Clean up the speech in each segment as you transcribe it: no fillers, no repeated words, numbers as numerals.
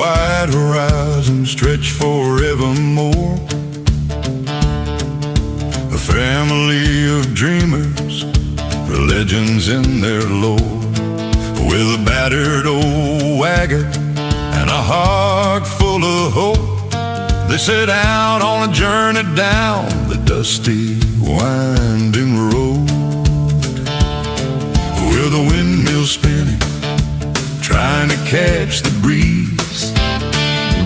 wide horizon stretch forevermore. A family of dreamers, legends in their lore. With a battered old wagon and a heart full of hope, they set out on a journey down the dusty, winding road. With a windmill spinning, trying to catch the breeze,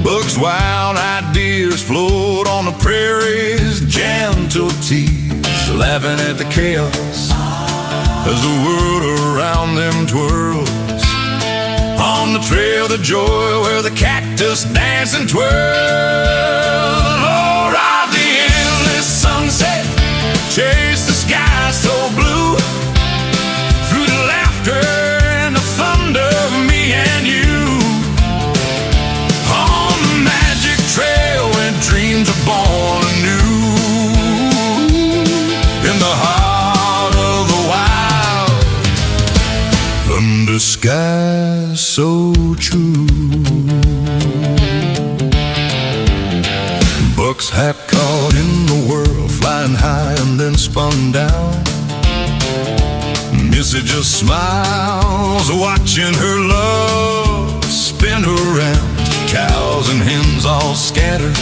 Buck's wild ideas float on the prairie's gentle tease, laughing at the chaos as the world around them twirls. On the trail to joy where the cactus dance and twirl. Oh, ride the endless sunset, chase the sky so blue, through the laughter and the thunder of me and you. On the magic trail where dreams are born anew, in the heart of the wild, under skies so true. Buck's hat caught in the world, flying high and then spun down. Missy just smiles, watching her love spin around. Cows and hens all scattered,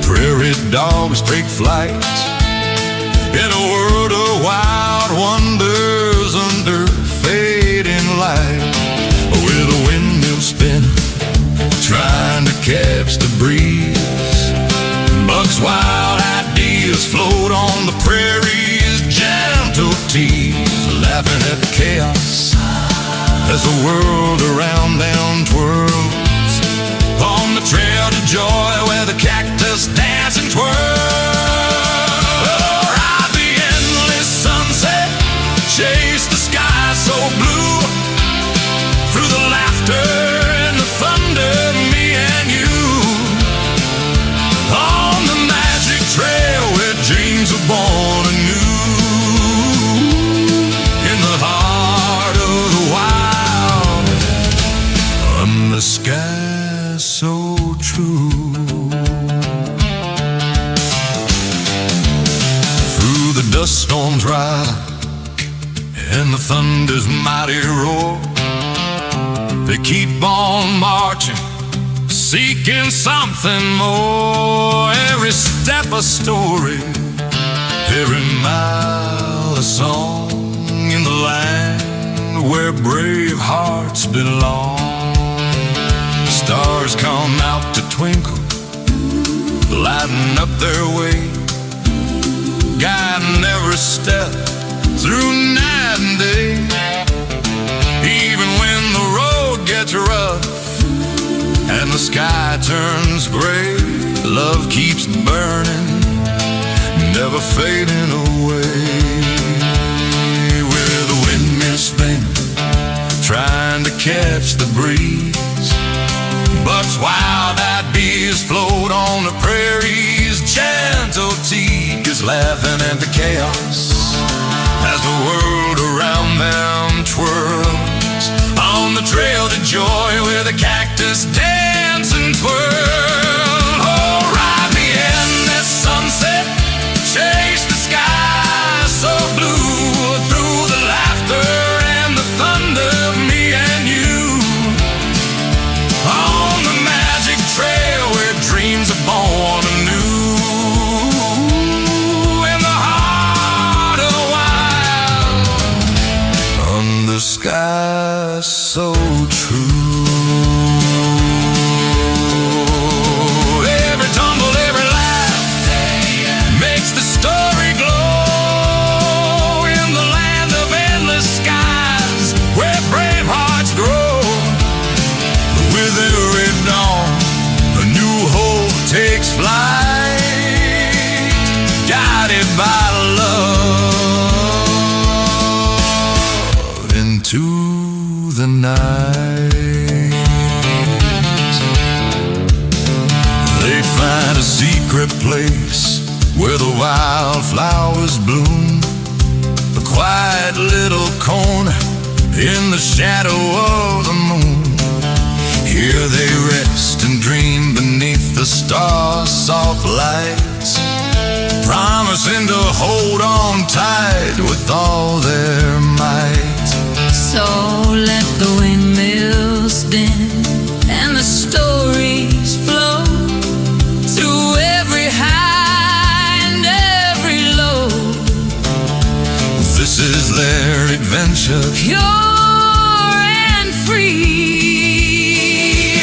prairie dogs take flight, in a world of wild wonders under fading light. With a windmill spinning, trying to catch the breeze, Buck's wild ideas float on the prairie's gentle tease, laughing at the chaos as the world around them twirls. On the trail to joy where the cactus dance and twirl. Oh, ride the endless sunset, chase the sky so blue, through the laughter and the thunder, me and you. On the magic trail where dreams are born anew, in the heart of the wild, under the sky so true. Through the dust storms ride and the thunder's mighty roar, they keep on marching, seeking something more. Every step a story, every mile a song, in the land where brave hearts belong. Stars come out to twinkle, lighting up their way, guiding every step through night and day. Even when the road gets rough and the sky turns gray, love keeps burning, never fading away. With the windmill spinning, trying to catch the breeze, Buck's wild ideas float on the prairie's gentle tease, laughing at the chaos as the world around them twirls. On the trail to joy where the cactus dance and twirl. Oh, ride the endless sunset, chase the sky so blue, through the laughter and the thunder, me and you. On the magic trail where dreams are born anew, in the heart of the wild, under skies so true. Every tumble, every laugh makes the story glow, in the land of endless skies where brave hearts grow. With every dawn, a new hope takes flight, guided by love into the night. They find a secret place where the wildflowers bloom, a quiet little corner in the shadow of the moon. Here they rest, the stars' soft lights, promising to hold on tight with all their might. So let the windmills spin and the stories flow through every high and every low. This is their adventure, Pure and free,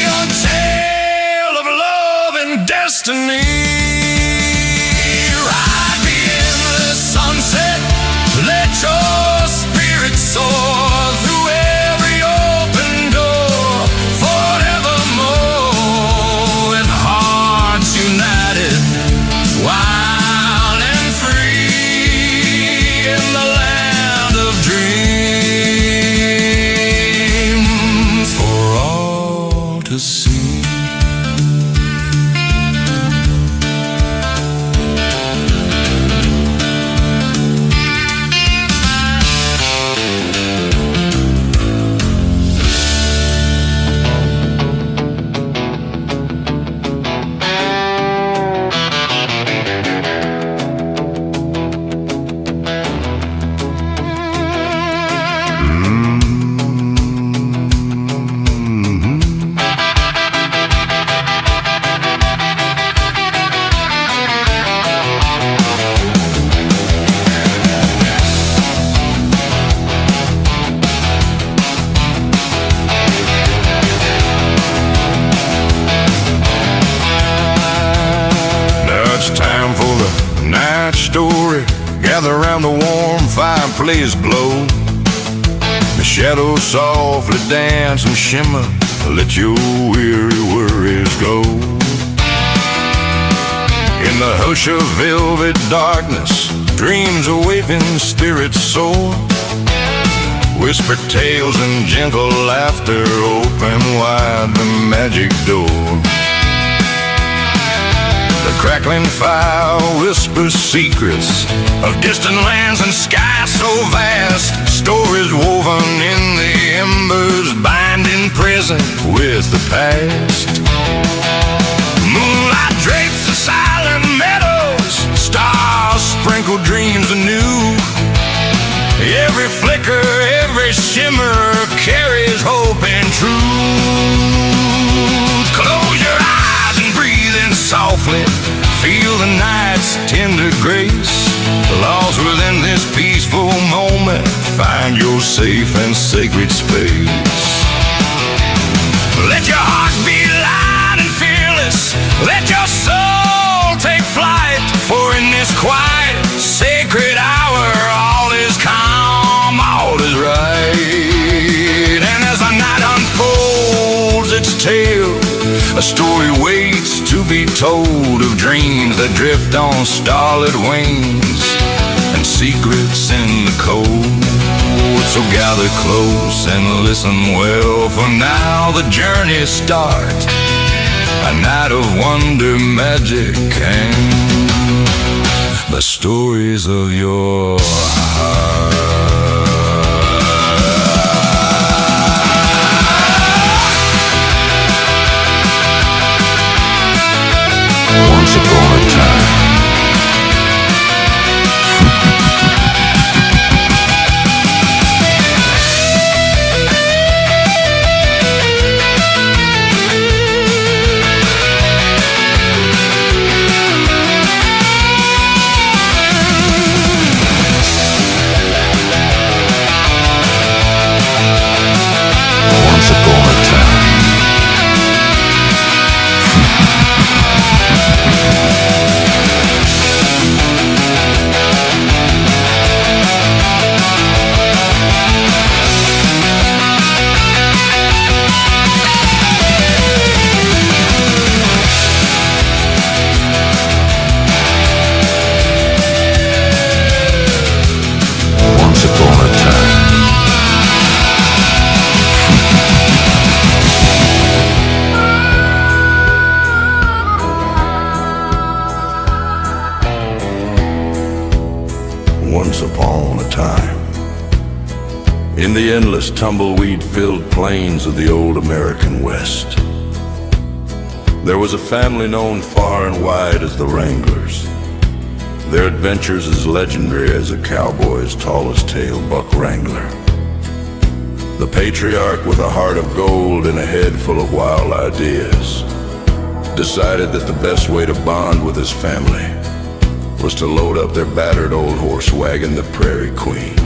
a tale of love and destiny. Ride me in the sunset, let your spirit soar through every open door, forevermore, with hearts united, wild and free, in the land of dreams for all to see. Time for the night story. Gather around the warm fireplace glow. The shadows softly dance and shimmer. Let your weary worries go. In the hush of velvet darkness, dreams awaken, spirits soar. Whispered tales and gentle laughter open wide the magic door. The crackling fire whispers secrets of distant lands and skies so vast. Stories woven in the embers, binding present with the past. Moonlight drapes the silent meadows, stars sprinkle dreams anew. Every flicker, every shimmer carries hope and truth. Close your eyes and breathe in softly. Feel the night's tender grace. Lost within this peaceful moment, find your safe and sacred space. Let your heart be light and fearless. Let your soul take flight. For in this quiet, sacred hour, all is calm, all is right. And as the night unfolds its tale, a story waits to be told of dreams that drift on starlit wings and secrets in the cold. So gather close and listen well, for now the journey starts. A night of wonder, magic, and the stories of your heart. Once upon a time. Once upon a time. Once upon a time. Once upon a time, in the endless tumbleweed-filled plains of the old American West, There was a family known far and wide as the Wranglers. Their adventures as legendary as a cowboy's tallest tale, Buck Wrangler. The patriarch with a heart of gold and a head full of wild ideas decided that the best way to bond with his family was to load up their battered old horse wagon, the Prairie Queen,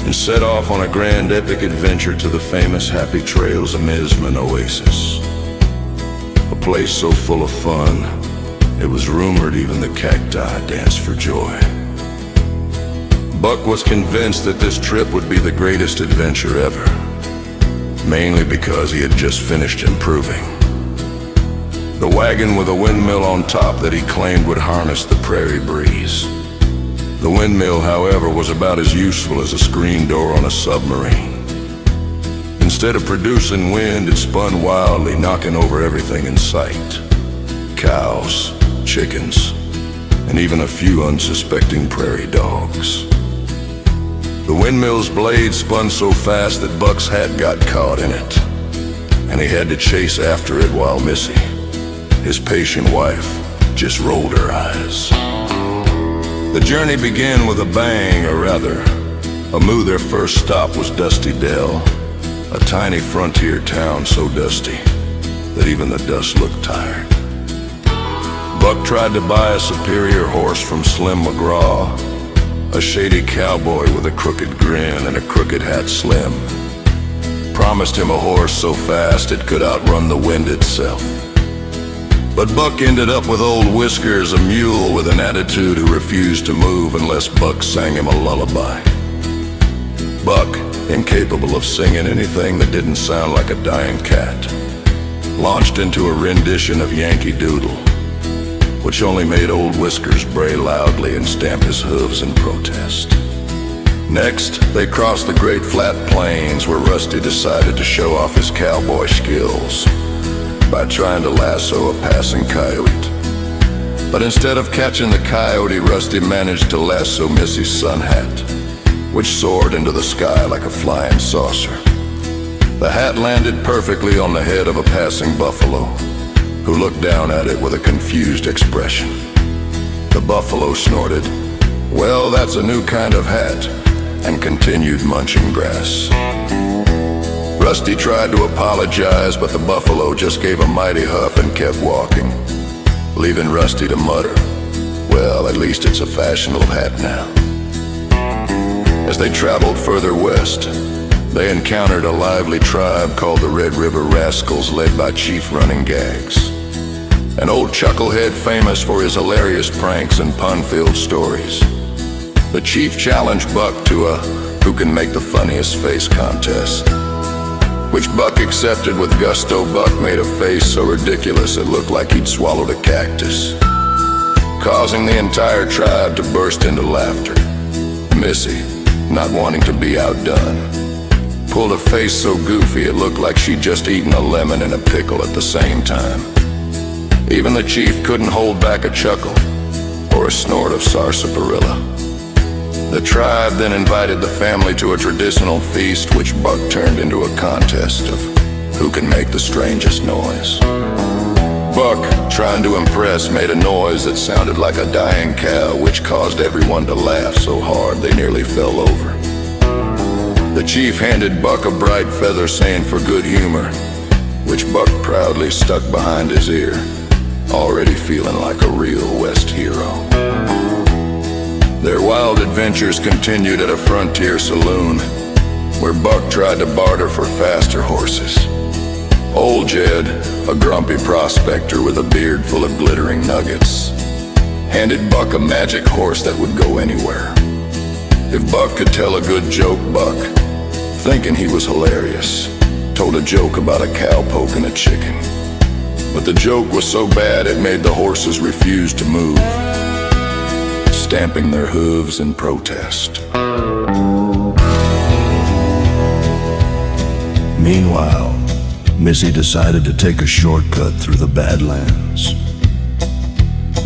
and set off on a grand epic adventure to the famous Happy Trails Amusement Oasis. A place so full of fun, it was rumored even the cacti danced for joy. Buck was convinced that this trip would be the greatest adventure ever, mainly because he had just finished improving the wagon with a windmill on top that he claimed would harness the prairie breeze. The windmill, however, was about as useful as a screen door on a submarine. Instead of producing wind, it spun wildly, knocking over everything in sight. Cows, chickens, and even a few unsuspecting prairie dogs. The windmill's blade spun so fast that Buck's hat got caught in it, and he had to chase after it while Missy, his patient wife, just rolled her eyes. The journey began with a bang, or rather, their first stop was Dusty Dell, a tiny frontier town so dusty that even the dust looked tired. Buck tried to buy a superior horse from Slim McGraw, a shady cowboy with a crooked grin and a crooked hat Slim promised him a horse so fast it could outrun the wind itself. But Buck ended up with Old Whiskers, a mule with an attitude who refused to move unless Buck sang him a lullaby. Buck, incapable of singing anything that didn't sound like a dying cat, launched into a rendition of Yankee Doodle, which only made Old Whiskers bray loudly and stamp his hooves in protest. Next, they crossed the Great Flat Plains, where Rusty decided to show off his cowboy skills by trying to lasso a passing coyote. But instead of catching the coyote, Rusty managed to lasso Missy's sun hat, which soared into the sky like a flying saucer. The hat landed perfectly on the head of a passing buffalo, who looked down at it with a confused expression. The buffalo snorted, "Well, that's a new kind of hat," and continued munching grass. Rusty tried to apologize, but the buffalo just gave a mighty huff and kept walking, leaving Rusty to mutter, "Well, at least it's a fashionable hat now." As they traveled further west, they encountered a lively tribe called the Red River Rascals, led by Chief Running Gags, an old chucklehead famous for his hilarious pranks and pun-filled stories. The chief challenged Buck to a who can make the funniest face contest, which Buck accepted with gusto. Buck made a face so ridiculous it looked like he'd swallowed a cactus, causing the entire tribe to burst into laughter. Missy, not wanting to be outdone, pulled a face so goofy it looked like she'd just eaten a lemon and a pickle at the same time. Even the chief couldn't hold back a chuckle or a snort of sarsaparilla. The tribe then invited the family to a traditional feast, which Buck turned into a contest of who can make the strangest noise. Buck, trying to impress, made a noise that sounded like a dying cow, which caused everyone to laugh so hard they nearly fell over. The chief handed Buck a bright feather, saying for good humor, which Buck proudly stuck behind his ear, already feeling like a real West hero. Their wild adventures continued at a frontier saloon, where Buck tried to barter for faster horses. Old Jed, a grumpy prospector with a beard full of glittering nuggets, handed Buck a magic horse that would go anywhere. If Buck could tell a good joke, Buck, thinking he was hilarious, told a joke about a cow poking a chicken. But the joke was so bad it made the horses refuse to move, stamping their hooves in protest. Meanwhile, Missy decided to take a shortcut through the Badlands.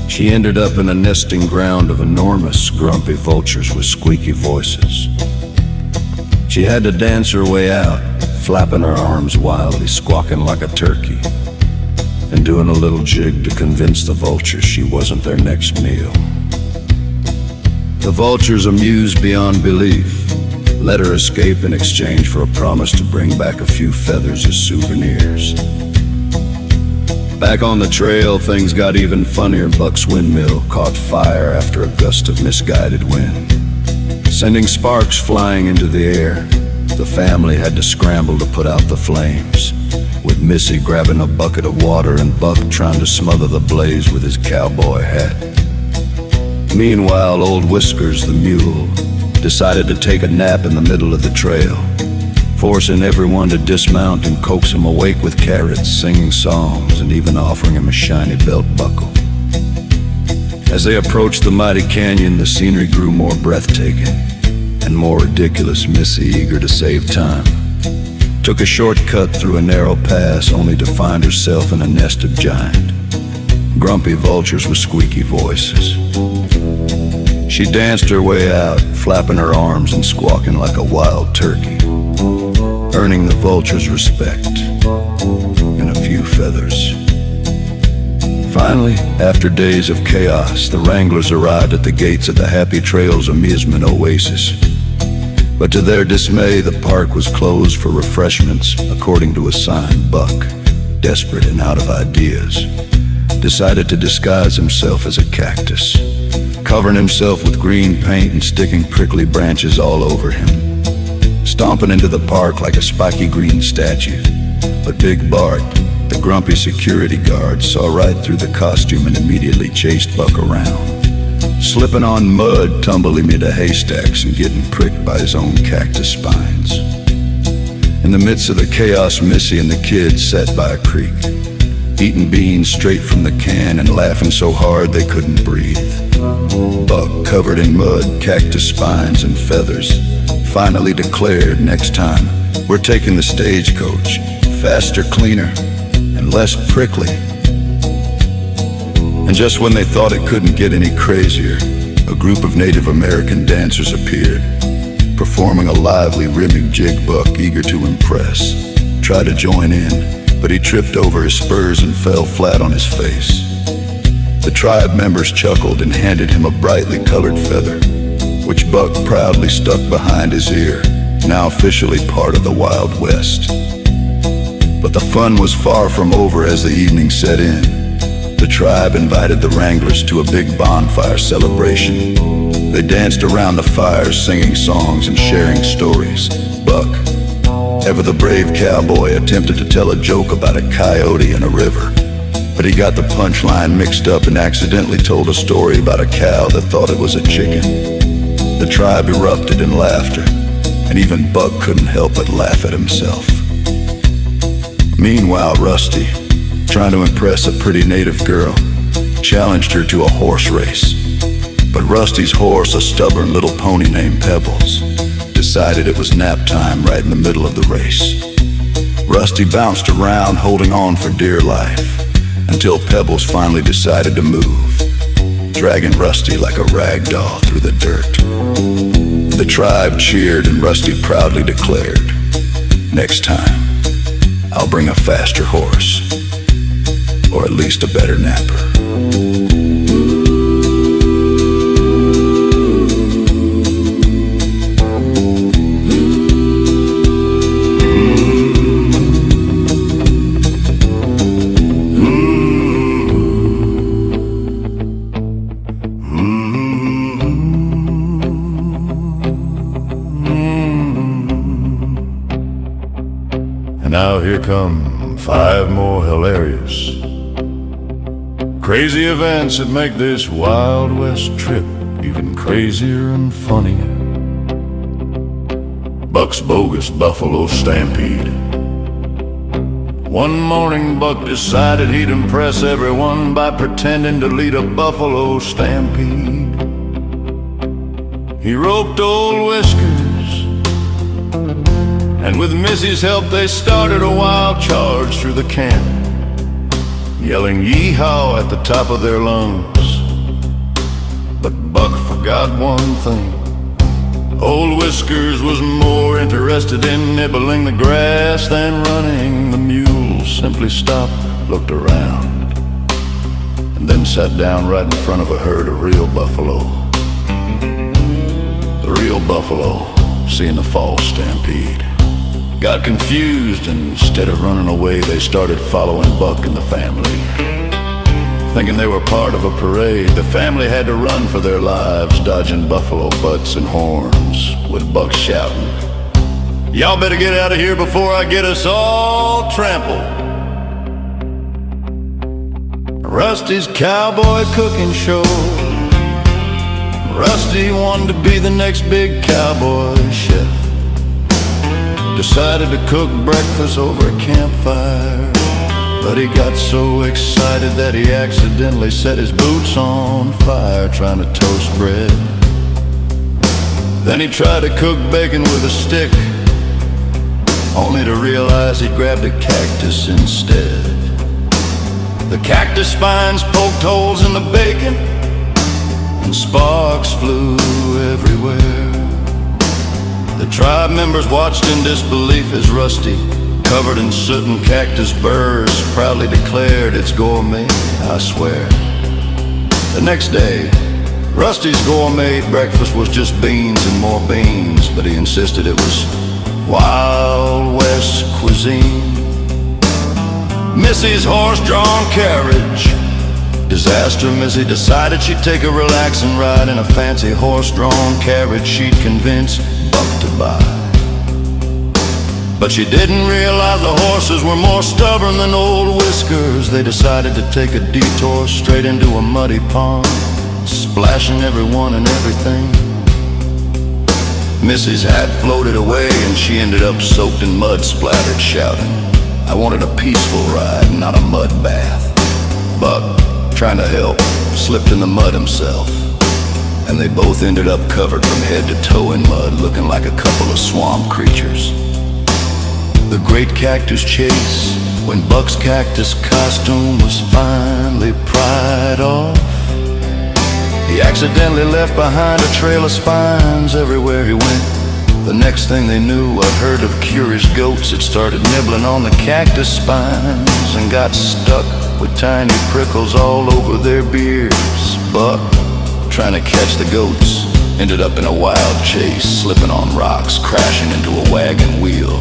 She ended up in a nesting ground of enormous, grumpy vultures with squeaky voices. She had to dance her way out, flapping her arms wildly, squawking like a turkey, and and doing a little jig to convince the vultures she wasn't their next meal. The vultures, amused beyond belief, let her escape in exchange for a promise to bring back a few feathers as souvenirs. Back on the trail, things got even funnier. Buck's windmill caught fire after a gust of misguided wind, sending sparks flying into the air. The family had to scramble to put out the flames, with Missy grabbing a bucket of water and Buck trying to smother the blaze with his cowboy hat. Meanwhile, old Whiskers, the mule, decided to take a nap in the middle of the trail, forcing everyone to dismount and coax him awake with carrots, singing songs, and even offering him a shiny belt buckle. As they approached the mighty canyon, the scenery grew more breathtaking and more ridiculous. Missy, eager to save time, took a shortcut through a narrow pass, only to find herself in a nest of giant, grumpy vultures with squeaky voices. She danced her way out, flapping her arms and squawking like a wild turkey, earning the vultures' respect and a few feathers. Finally, after days of chaos, the wranglers arrived at the gates of the Happy Trails amusement oasis. But to their dismay, the park was closed for refreshments, according to a sign. Buck, desperate and out of ideas, decided to disguise himself as a cactus, covering himself with green paint and sticking prickly branches all over him, stomping into the park like a spiky green statue. But Big Bart, the grumpy security guard, saw right through the costume and immediately chased Buck around, slipping on mud, tumbling into haystacks, and getting pricked by his own cactus spines. In the midst of the chaos, Missy and the kids sat by a creek, eating beans straight from the can and laughing so hard they couldn't breathe. Buck, covered in mud, cactus spines, and feathers, finally declared, "Next time, we're taking the stagecoach. Faster, cleaner, and less prickly." And just when they thought it couldn't get any crazier, a group of Native American dancers appeared, performing a lively rhythmic jig. Buck, eager to impress, tried to join in, but he tripped over his spurs and fell flat on his face. The tribe members chuckled and handed him a brightly colored feather, which Buck proudly stuck behind his ear, now officially part of the Wild West. But the fun was far from over as the evening set in. The tribe invited the wranglers to a big bonfire celebration. They danced around the fires, singing songs and sharing stories. Buck, ever the brave cowboy, attempted to tell a joke about a coyote in a river, but he got the punchline mixed up and accidentally told a story about a cow that thought it was a chicken. The tribe erupted in laughter, and even Buck couldn't help but laugh at himself. Meanwhile, Rusty, trying to impress a pretty native girl, challenged her to a horse race. But Rusty's horse, a stubborn little pony named Pebbles, decided it was nap time right in the middle of the race. Rusty bounced around, holding on for dear life, until Pebbles finally decided to move, dragging Rusty like a rag doll through the dirt. The tribe cheered and Rusty proudly declared, "Next time, I'll bring a faster horse, or at least a better napper." Now here come 5 more hilarious, crazy events that make this Wild West trip even crazier and funnier. Buck's bogus buffalo stampede. One morning Buck decided he'd impress everyone by pretending to lead a buffalo stampede. He roped old Whiskers, and with Missy's help they started a wild charge through the camp, yelling yeehaw at the top of their lungs. But Buck forgot one thing. Old Whiskers was more interested in nibbling the grass than running. The mule simply stopped, looked around, and then sat down right in front of a herd of real buffalo. The real buffalo, seeing the fall stampede, got confused, and instead of running away, they started following Buck and the family. Thinking they were part of a parade, the family had to run for their lives, dodging buffalo butts and horns, with Buck shouting, "Y'all better get out of here before I get us all trampled." Rusty's cowboy cooking show. Rusty wanted to be the next big cowboy chef. Decided to cook breakfast over a campfire, but he got so excited that he accidentally set his boots on fire trying to toast bread. Then he tried to cook bacon with a stick, only to realize he'd grabbed a cactus instead. The cactus spines poked holes in the bacon, and sparks flew everywhere. The tribe members watched in disbelief as Rusty, covered in soot and cactus burrs, proudly declared, "It's gourmet, I swear." The next day, Rusty's gourmet breakfast was just beans and more beans, but he insisted it was Wild West cuisine. Missy's horse-drawn carriage. Disaster Missy decided she'd take a relaxing ride in a fancy horse-drawn carriage she'd convince Buck to buy. But she didn't realize the horses were more stubborn than old Whiskers. They decided to take a detour straight into a muddy pond, splashing everyone and everything. Missy's hat floated away and she ended up soaked in mud, splattered, shouting, "I wanted a peaceful ride, not a mud bath." Buck, trying to help, slipped in the mud himself, and they both ended up covered from head to toe in mud, looking like a couple of swamp creatures. The great cactus chase, when Buck's cactus costume was finally pried off, he accidentally left behind a trail of spines everywhere he went. The next thing they knew, a herd of curious goats had started nibbling on the cactus spines and got stuck with tiny prickles all over their beards. Buck, trying to catch the goats, ended up in a wild chase, slipping on rocks, crashing into a wagon wheel,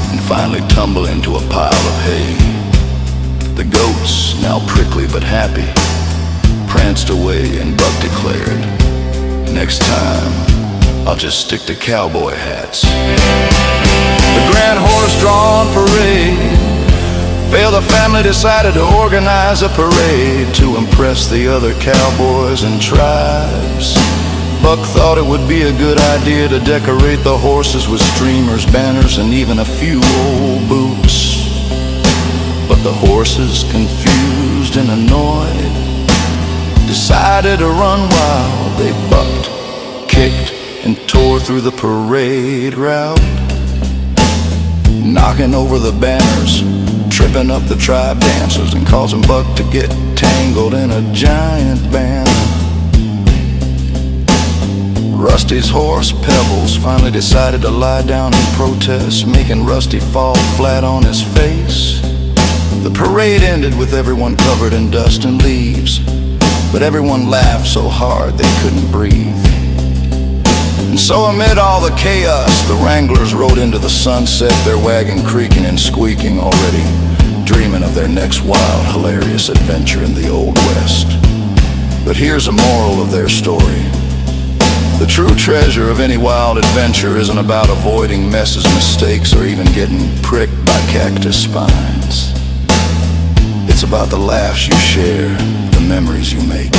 and finally tumble into a pile of hay. The goats, now prickly but happy, pranced away, and Buck declared, "Next time, I'll just stick to cowboy hats." The grand horse-drawn parade failed. The family decided to organize a parade to impress the other cowboys and tribes. Buck thought it would be a good idea to decorate the horses with streamers, banners, and even a few old boots. But the horses, confused and annoyed, decided to run wild. They bucked, kicked, and tore through the parade route, knocking over the banners, tripping up the tribe dancers, and causing Buck to get tangled in a giant banner. Rusty's horse, Pebbles, finally decided to lie down in protest, making Rusty fall flat on his face. The parade ended with everyone covered in dust and leaves, but everyone laughed so hard they couldn't breathe. And so amid all the chaos, the Wranglers rode into the sunset, their wagon creaking and squeaking, already dreaming of their next wild, hilarious adventure in the Old West. But here's a moral of their story. The true treasure of any wild adventure isn't about avoiding messes, mistakes, or even getting pricked by cactus spines. It's about the laughs you share, the memories you make,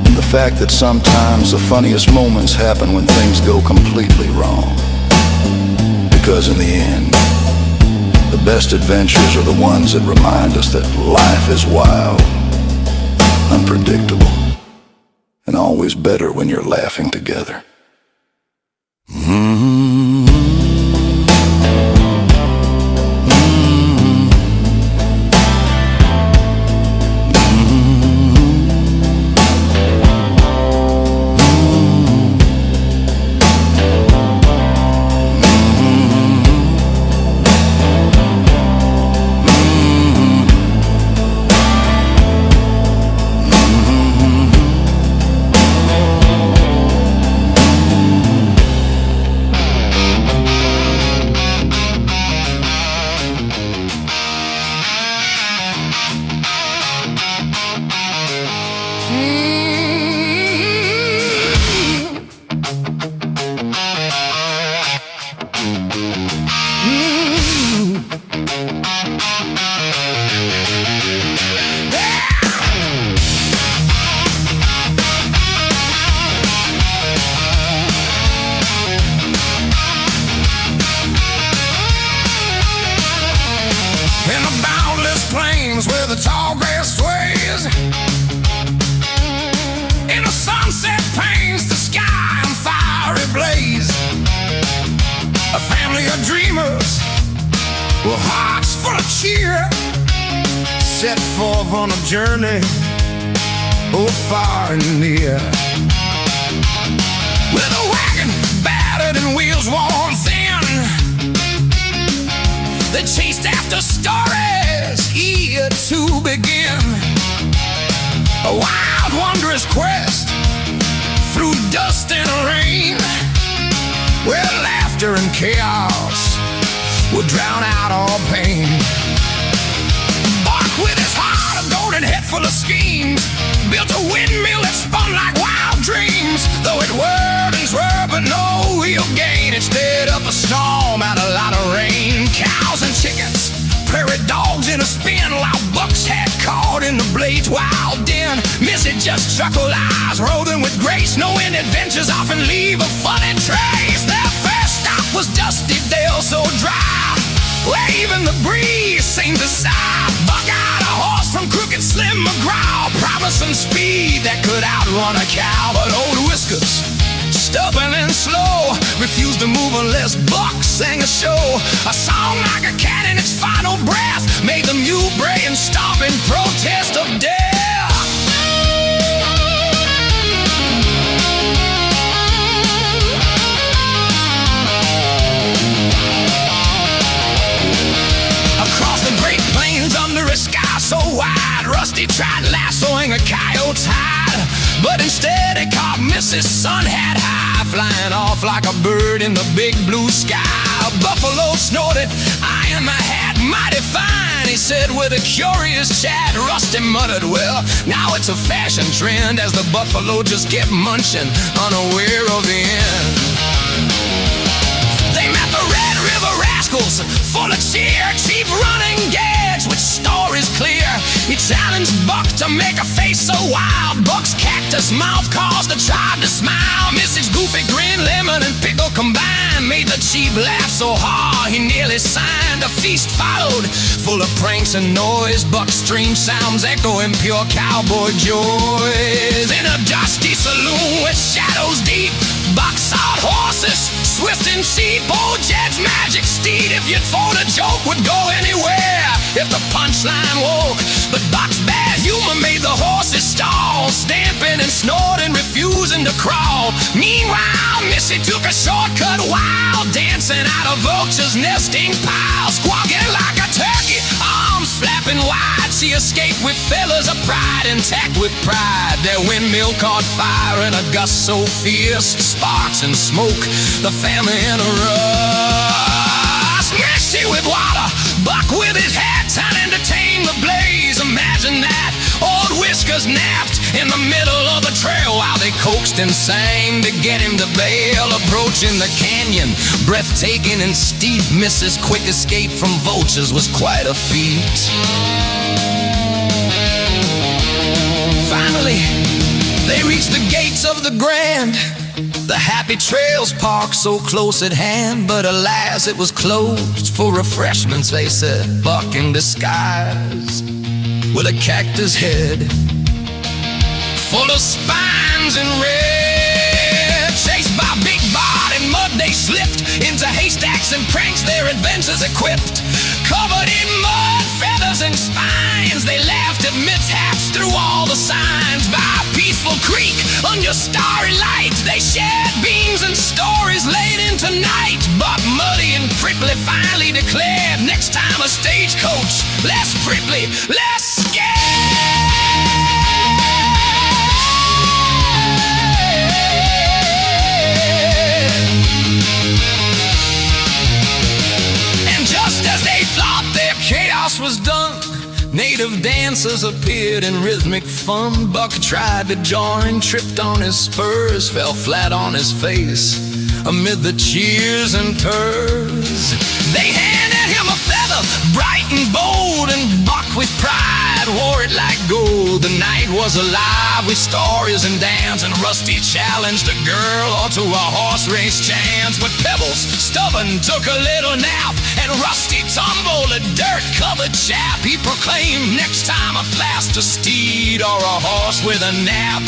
and the fact that sometimes the funniest moments happen when things go completely wrong. Because in the end, the best adventures are the ones that remind us that life is wild, unpredictable, and always better when you're laughing together. set forth on a journey, oh, far and near. With a wagon battered and wheels worn thin, they chased after stories, eager to begin a wild, wondrous quest through dust and rain, where laughter and chaos would drown out all pain. Buck, with his heart of gold and head full of schemes, built a windmill that spun like wild dreams. Though it whirled and swerved, but no real gain, it stirred up a storm out of a lot of rain. Cows and chickens, prairie dogs in a spin, while Buck's had caught in the blade's wild den. Missy just chuckled eyes, rolling with grace, knowing adventures often leave a funny trace. Their first stop was dusty Dale, so dry, where even the breeze seemed to sigh. Buck got a horse from Crooked Slim McGraw, promising speed that could outrun a cow. But old Whiskers, stubborn and slow, refused to move unless Buck sang a show. A song like a cat in its final breath made the mule bray and stomp in protest of death. Across the Great Plains under a sky so wide, Rusty tried lassoing a coyote's hide, but instead he caught Mrs. Sun Hat High, flying off like a bird in the big blue sky. A buffalo snorted, eyeing the hat mighty fine, he said with a curious chat. Rusty muttered, well, now it's a fashion trend, as the buffalo just kept munching, unaware of the end. They met the Red River Rascals, full of cheer, chief running gags with stories clear. He challenged Buck to make a face so wild, Buck's cactus mouth caused the tribe to smile. Missy's goofy grin, lemon and pickle combined, made the chief laugh so hard he nearly signed. A feast followed, full of pranks and noise, Buck's strange sounds echoing pure cowboy joys. In a dusty saloon with shadows deep, Buck sought horses, swift and cheap. Old Jed's magic steed, if you'd phone a joke, would go anywhere if the punchline woke. But Buck's bad humor made the horses stall, stamping and snorting, refusing to crawl. Meanwhile, Missy took a shortcut, wild, dancing out of vulture's nesting pile, squawking like a turkey, arms flapping wide. She escaped with feathers of pride, intact with pride. Their windmill caught fire in a gust so fierce, sparks and smoke, the family in a rush. Missy with water, Buck with his hat, turning to tame the blaze. Imagine that, old Whiskers napped in the middle of the trail while they coaxed and sang to get him to bail. Approaching the canyon, breathtaking and steep, Mrs. quick escape from vultures was quite a feat. Finally, they reached the gates of the Grand, the Happy Trails Park so close at hand. But alas, it was closed for refreshments, they said. Buck in disguise, with a cactus head full of spines and red, chased by Big Bart and Mud, they slipped into haystacks and pranks, their adventures equipped. Covered in mud, feathers and spines, they laughed at mishaps through all the signs. By Peaceful Creek, under starry light, they shared beams and stories late into night. Buck, Muddy and Prickly finally declared, next time a stagecoach, less prickly, less scared. And just as they thought their chaos was done, native dancers appeared in rhythmic fun. Buck tried to join, tripped on his spurs, fell flat on his face amid the cheers and purrs. They handed him a feather, bright and bold, and Buck with pride wore it like gold. The night was alive with stories and dance, and Rusty challenged a girl onto a horse race chance. But Pebbles, stubborn, took a little nap, and Rusty tumbled a dirt-covered chap. He proclaimed, next time a faster steed or a horse with a nap,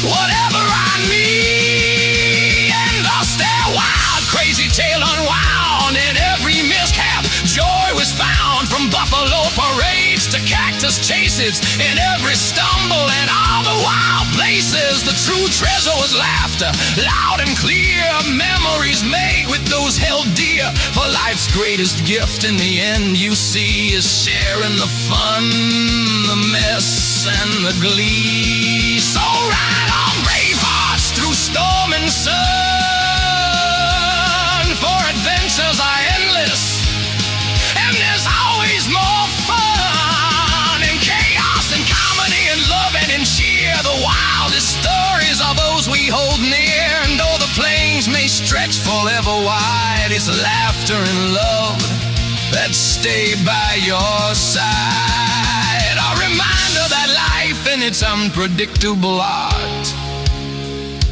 whatever I need. And thus their wild, crazy tale unwound. In every mishap, joy was found. From buffalo parades to cactus chases, in every stumble and all the wild places, the true treasure was laughter, loud and clear, memories made with those held dear. For life's greatest gift in the end, you see, is sharing the fun, the mess, and the glee. So ride on, brave hearts, through storm and sun, for adventures are endless, and there's always more fun in chaos and comedy and love and in cheer. The wildest stories are those we hold near, and though the plains may stretch forever wide, it's laughter and love that stay by your side. A reminder that life in its unpredictable art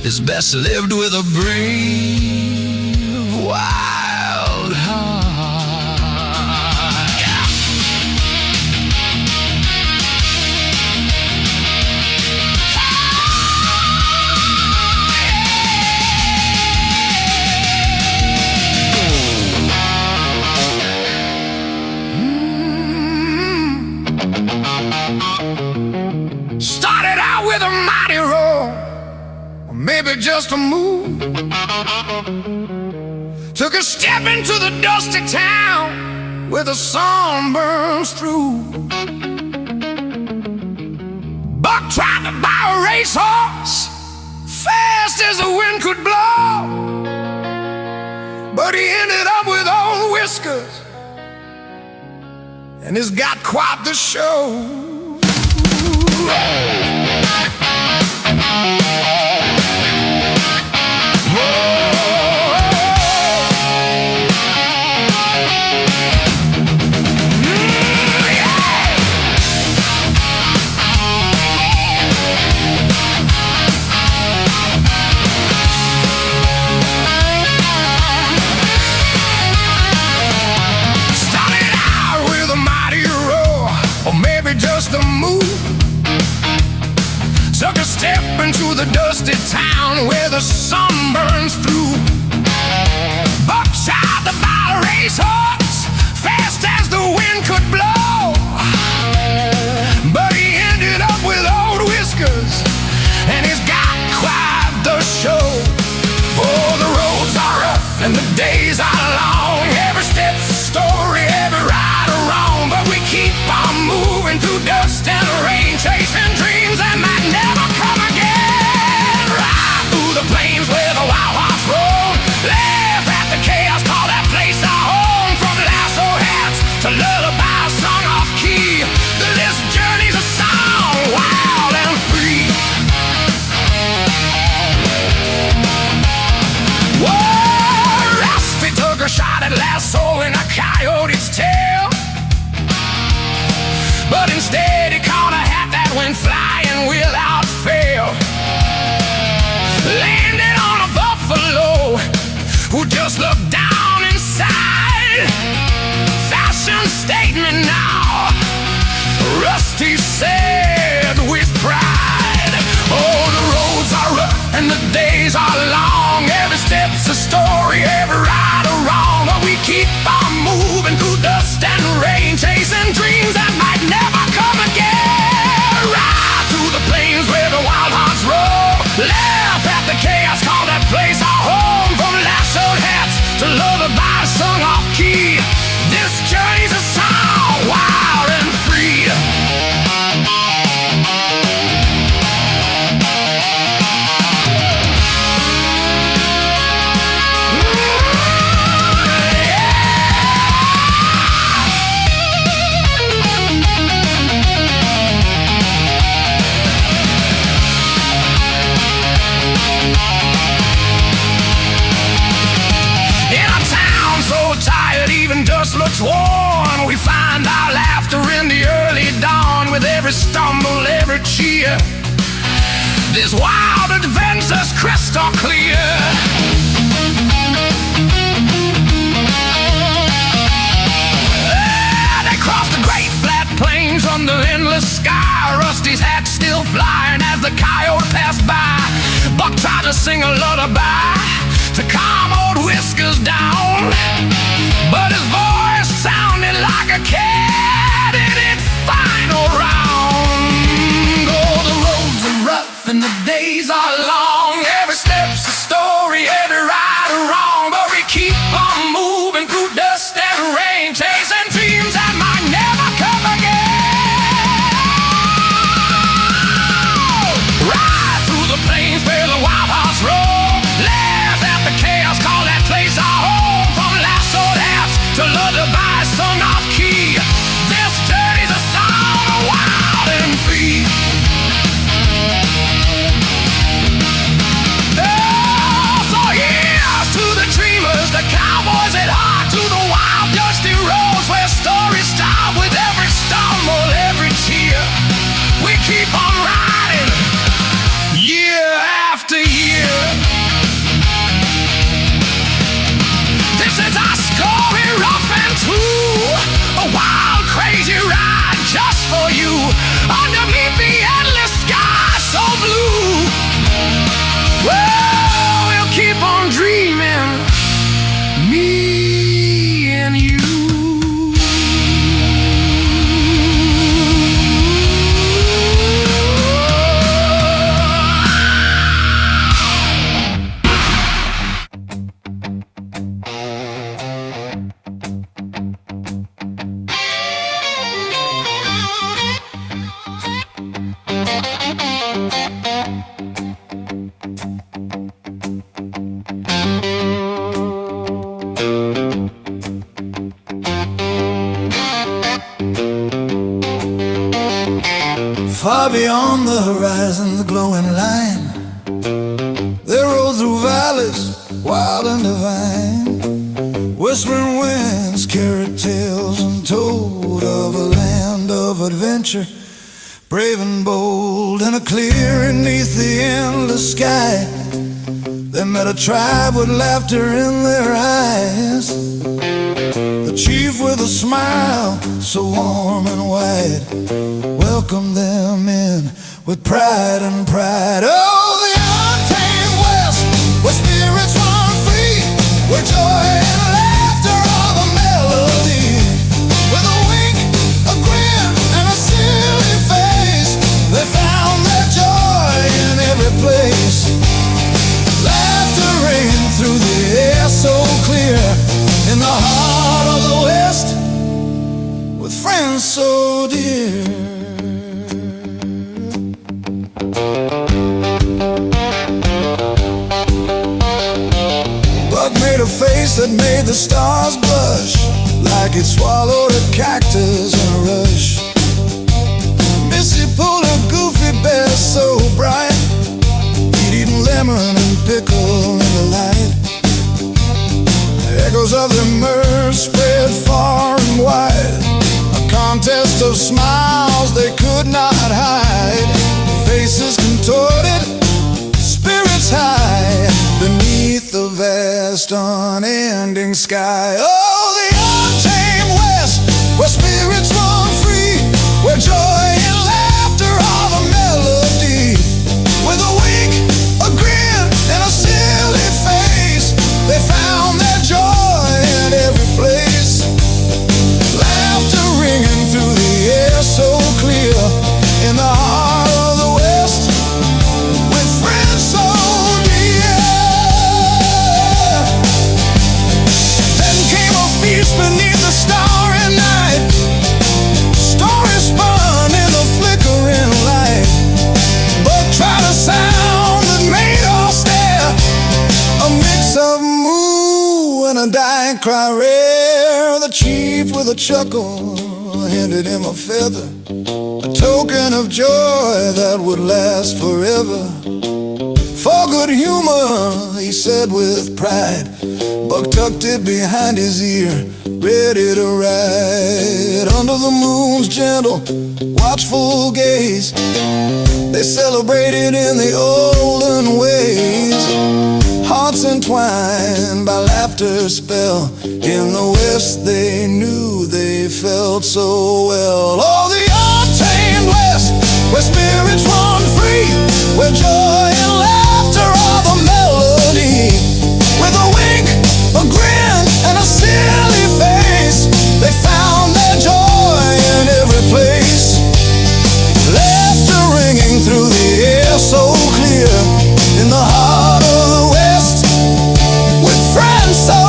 is best lived with a brave, wild heart. Started out with a mighty roar, or maybe just a move. Took a step into the dusty town where the sun burns through. Buck tried to buy a racehorse fast as the wind could blow, but he ended up with old whiskers, and he's got quite the show. Started out with a mighty roar, or maybe just a move. Took a step into the dusty town where the sun burns through. Buck tried to buy a racehorse fast as the wind could blow, but he ended up with old whiskers, and he's got quite the show. Oh, the roads are rough and the days are long. Every step's a story, every right or wrong, but we keep on moving through dust and rain, chasing dreams that might never come again. Ride through the plains where the wild hearts roam, laugh at the chaos, call that place our home. From lasso hats to lullabies sung off key, this journey's a song, wild and free. Whoa, Rusty took a shot at lassoing a coyote's tail, but instead he caught a hat that went flying without fail. Landed on a buffalo who just looked down inside. Fashion statement now, Rusty said with pride. Oh, the roads are rough and the days are long. Every step's a story, every right or wrong, but we keep on moving through dust and rain, chasing dreams that might never come again. Ride through the plains where the wild hearts roll, laugh at the chaos, call that place our home. From lassoed hats to lullabies sung off key, this journey's a song, wild and free. Looks worn, we find our laughter in the early dawn. With every stumble, every cheer, this wild adventure's crystal clear. They crossed the great flat plains under endless sky. Rusty's hat still flying as the coyote passed by. Buck tried to sing a lullaby to calm old whiskers down, but his voice sounded like a cat. Far beyond the horizon's glowing line, they rode through valleys wild and divine. Whispering winds carried tales untold of a land of adventure, brave and bold. In a clearing neath the endless sky, they met a tribe with laughter in their eyes. The chief with a smile so warm and wide welcomed them in with pride and pride. Oh, the untamed West, where spirits run free, where joy and laughter are the melody. With a wink, a grin, and a silly face, they found their joy in every place. Laughter ringing through the air so clear, in the heart of the West, with friends so dear. Buck made a face that made the stars blush, like he'd swallowed a cactus in a rush. Missy pulled a goofy bear so bright, he'd eaten lemon and pickle in the light. Echoes of their mirth spread far and wide, a contest of smiles they could not hide. Faces contorted, spirits high, beneath the vast unending sky. Oh, the untamed West, where spirits run free, where joy and laughter are the melody. With a wink, a grin, and a silly face, they found their joy in every place. Laughter ringing through the air so clear, in the heart of the West, with friends so dear. Then came a feast beneath the starry night, stories spun in the flickering light. But tried a sound that made all stare, a mix of moo and a dying cry rare. The chief with a chuckle handed him a feather, a token of joy that would last forever. For good humor, he said with pride, Buck tucked it behind his ear, ready to ride. Under the moon's gentle, watchful gaze, they celebrated in the olden ways. Hearts entwined by laughter's spell, in the West they knew they felt so well. Oh, the untamed West, where spirits run free, where joy and laughter are the melody. With a wink, a grin, and a silly face, they found their joy in every place. Laughter ringing through the air so clear, in the heart of the West, with friends so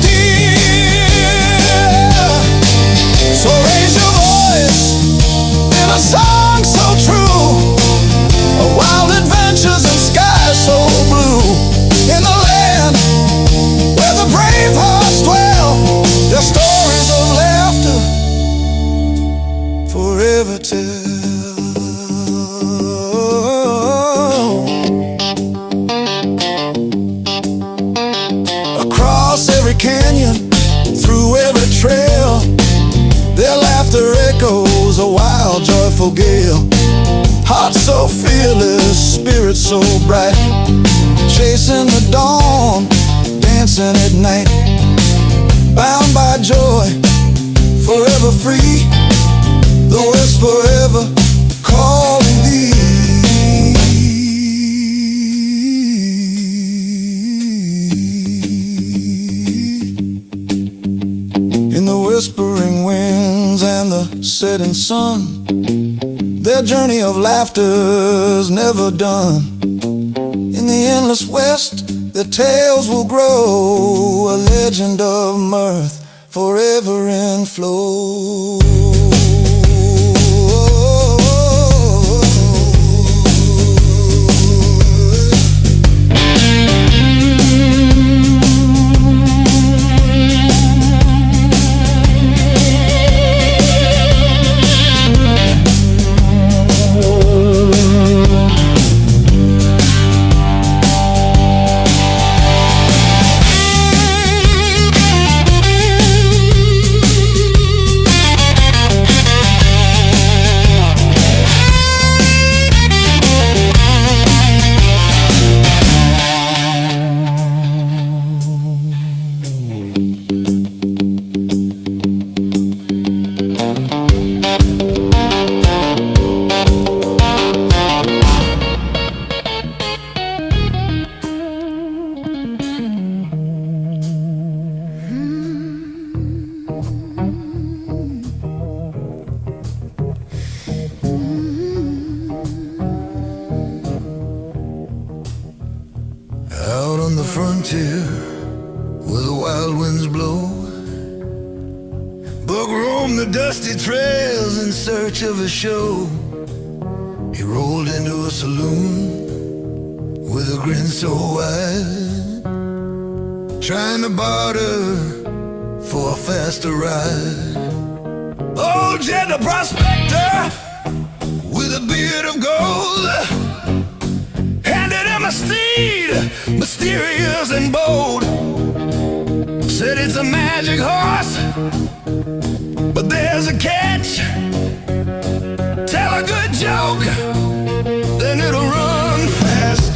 dear. So raise your voice in a song so true, of wild adventures and skies so blue. In the land where the brave hearts dwell, their stories of laughter forever tell. Across every canyon, through every trail, their laughter echoes a wild, joyful gale. Hearts so fearless, spirits so bright, chasing the dawn, dancing at night. Bound by joy, forever free, the West forever calling thee. In the whispering winds and the setting sun, their journey of laughter's never done. In the endless West, their tales will grow, a legend of mirth forever in flow. frontier where the wild winds blow. Buck roamed the dusty trails in search of a show. He rolled into a saloon with a grin so wide, trying to barter for a faster ride. Old Jed the prospector with a beard of gold handed him a steed, mysterious and bold. Said it's a magic horse, but there's a catch. Tell a good joke, then it'll run fast.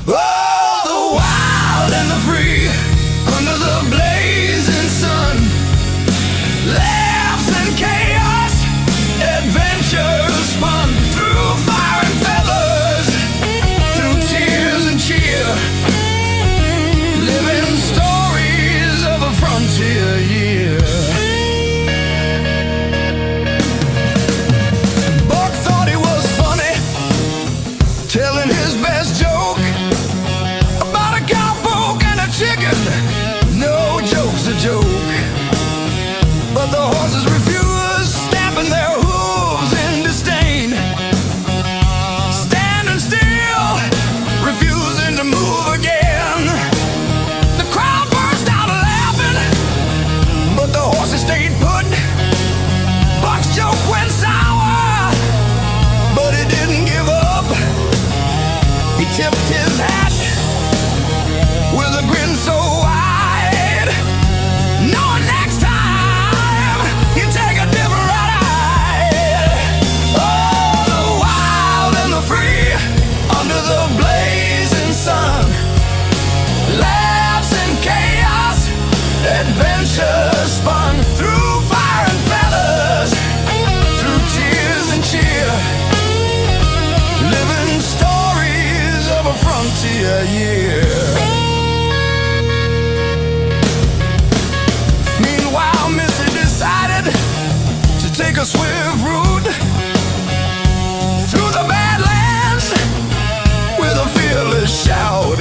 Oh, the wild and the free, under the blazing sun, laughs and chaos, adventures spun through fire and feathers, through tears and cheer, living stories of a frontier year. Buck thought he was funny, telling his best joke about a cowpoke and a chicken. No joke's a joke, but the horses refused, stamping their hooves in disdain, standing still, refusing to move again. The crowd burst out laughing, but the horses stayed put. Buck's joke went sour, but he didn't give up. He tipped his hat with a grin so wide, knowing next time you take a different ride. Oh, the wild and the free, under the blazing sun, laughs and chaos, adventure spun through fire and feathers, through tears and cheer, living stories of a frontier year. Meanwhile, Missy decided to take a swift route through the Badlands with a fearless shout.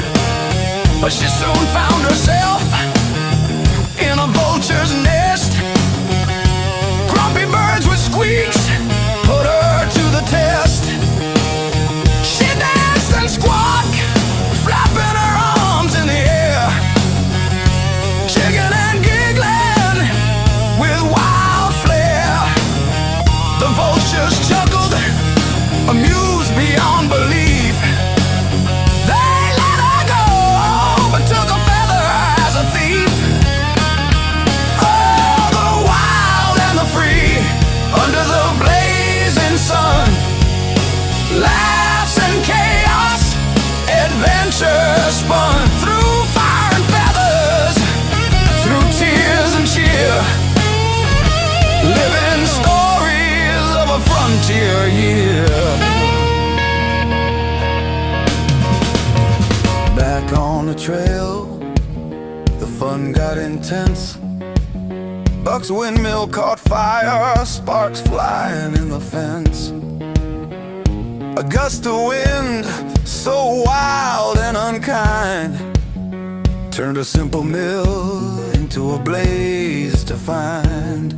But she soon found herself in a vulture's nest. Grumpy birds with squeaks put her to the test. She danced and squawked, flapping her arms in the air, shaking and giggling with wild flair. The vultures chuckled, amused beyond belief. They let her go, but took a feather as a thief. Oh, the wild and the free, under the blazing sun, laughs and chaos, adventure spun through fire and feathers, through tears and cheer, living stories of a frontier year. Back on the trail, the fun got intense. Buck's windmill caught fire, sparks flying in the fence. A gust of wind, so wild and unkind, turned a simple mill into a blaze to find.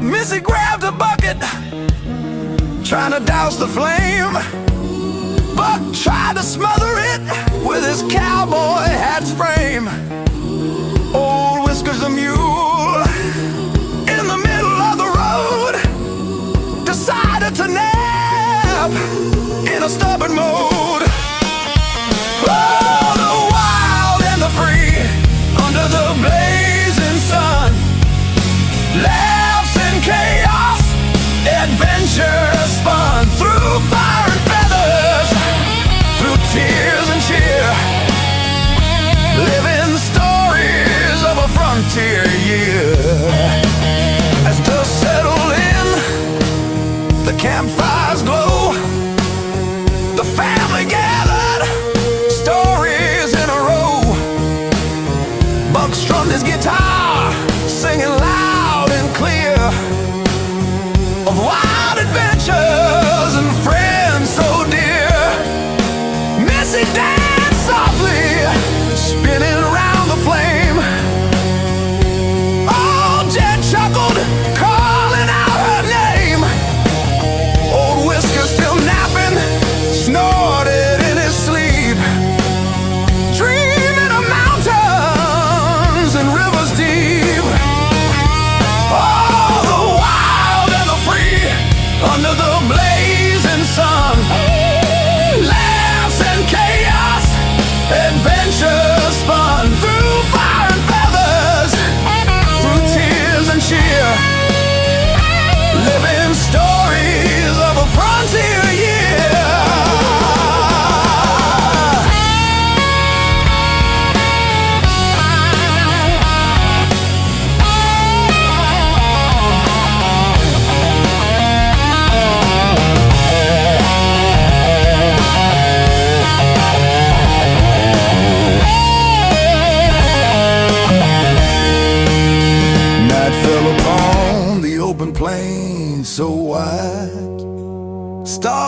Missy grabbed a bucket, trying to douse the flame. Buck tried to smother it with his cowboy hat's frame. Old Whiskers the mule, in the middle of the road, decided to nap in a stubborn mode. Oh, the wild and the free, under the blazing sun, laughs and chaos, adventure spun through fire and feathers, through tears and cheer, living stories of a frontier year. As dusk settled in, the campfires glow, the family gathers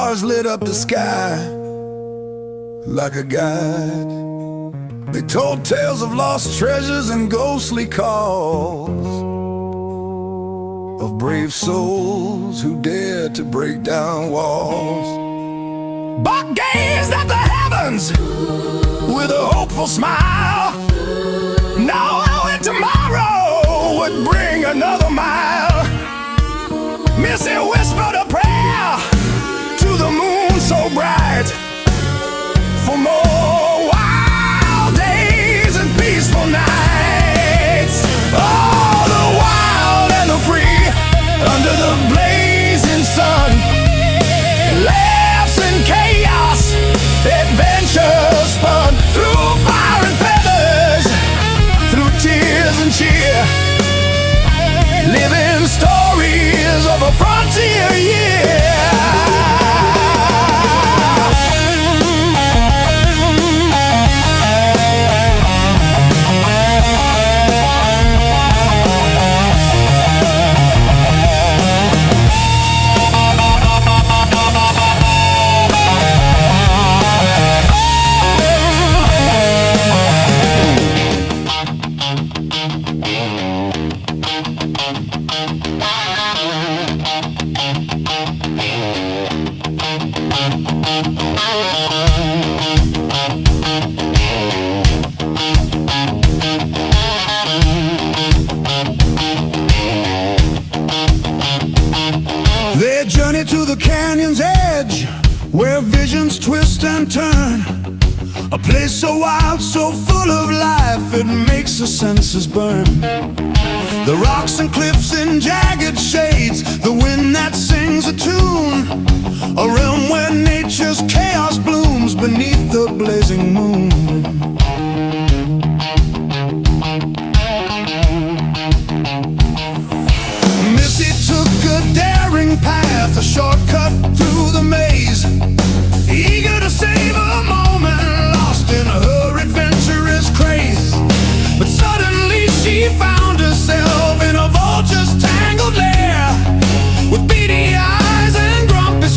stars lit up the sky like a guide. They told tales of lost treasures and ghostly calls of brave souls who dared to break down walls. Buck gazed at the heavens with a hopeful smile, knowing tomorrow would bring another mile. Missy whispered a prayer to the moon so bright for more wild days and peaceful nights. Oh, the wild and the free under the blazing sun, laughs and chaos, adventure spun through fire and feathers, through tears and cheer, living stories of a frontier year. They journey to the canyon's edge, where visions twist and turn. A place so wild, so full of life, it makes the senses burn. The rocks and cliffs in jagged shades, the wind that sings a tune, a realm where nature's chaos blooms beneath the blazing moon. Missy took a daring path, a shortcut through the maze, eager to save a moment, lost in her adventurous craze. But suddenly she found herself in a vulture's tangled lair, with beady eyes and grumpy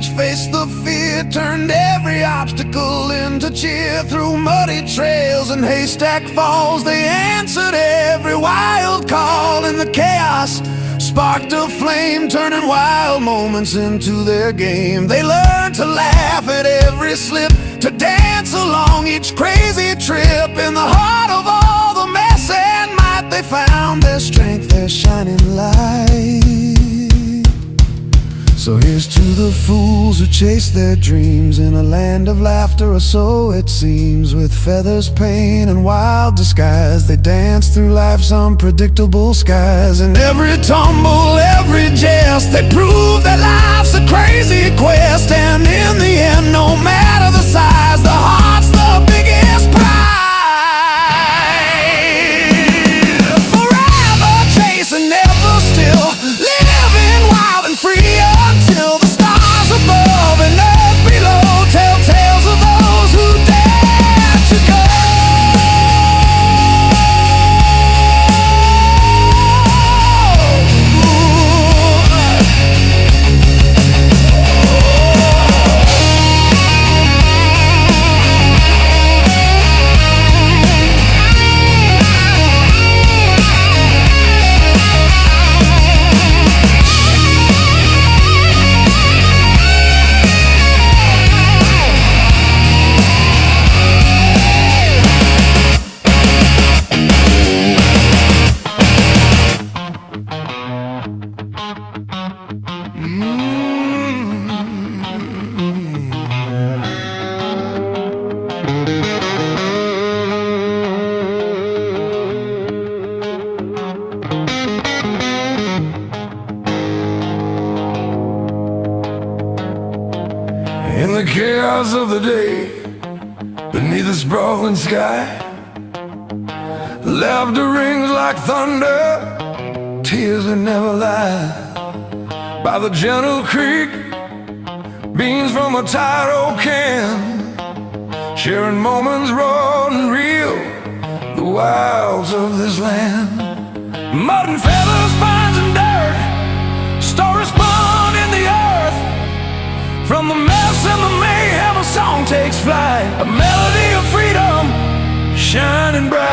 courage, faced the fear, turned every obstacle into cheer. Through muddy trails and haystack falls, they answered every wild call. In the chaos, sparked a flame, turning wild moments into their game. They learned to laugh at every slip, to dance along each crazy trip. In the heart of all the mess and might, they found their strength, their shining light. So here's to the fools who chase their dreams in a land of laughter, or so it seems. With feathers, pain, and wild disguise, they dance through life's unpredictable skies. In every tumble, every jest, they prove that life's a crazy quest. And in the end, no matter the size, the heart's the biggest prize. Forever chasing, never still, living wild and free, until the stars above and earth below tell tales of those who dare to go. In the chaos of the day, beneath the sprawling sky, laughter rings like thunder, tears that never lie. By the gentle creek, beans from a tired old can, sharing moments raw and real, the wilds of this land. Mud and feathers, spines and dirt, stories spun in the earth. From the mess and the mayhem, a song takes flight, a melody of freedom, shining bright.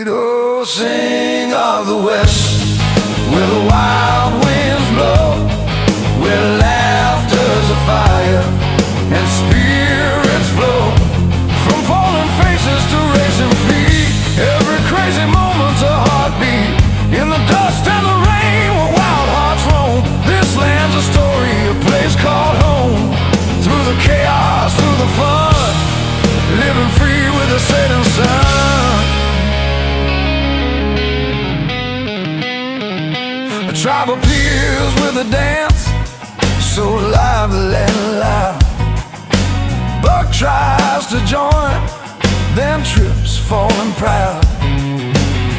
Oh, sing of the West, where the wild winds blow, where laughter's a fire and spirits flow. From falling faces to racing feet, every crazy moment's a heartbeat. In the dust and the rain, where wild hearts roam, this land's a story, a place called home. Through the chaos, through the fun, living free with the setting sun. A tribe appears with a dance, so lively and loud. Buck tries to join, then trips, falling proud.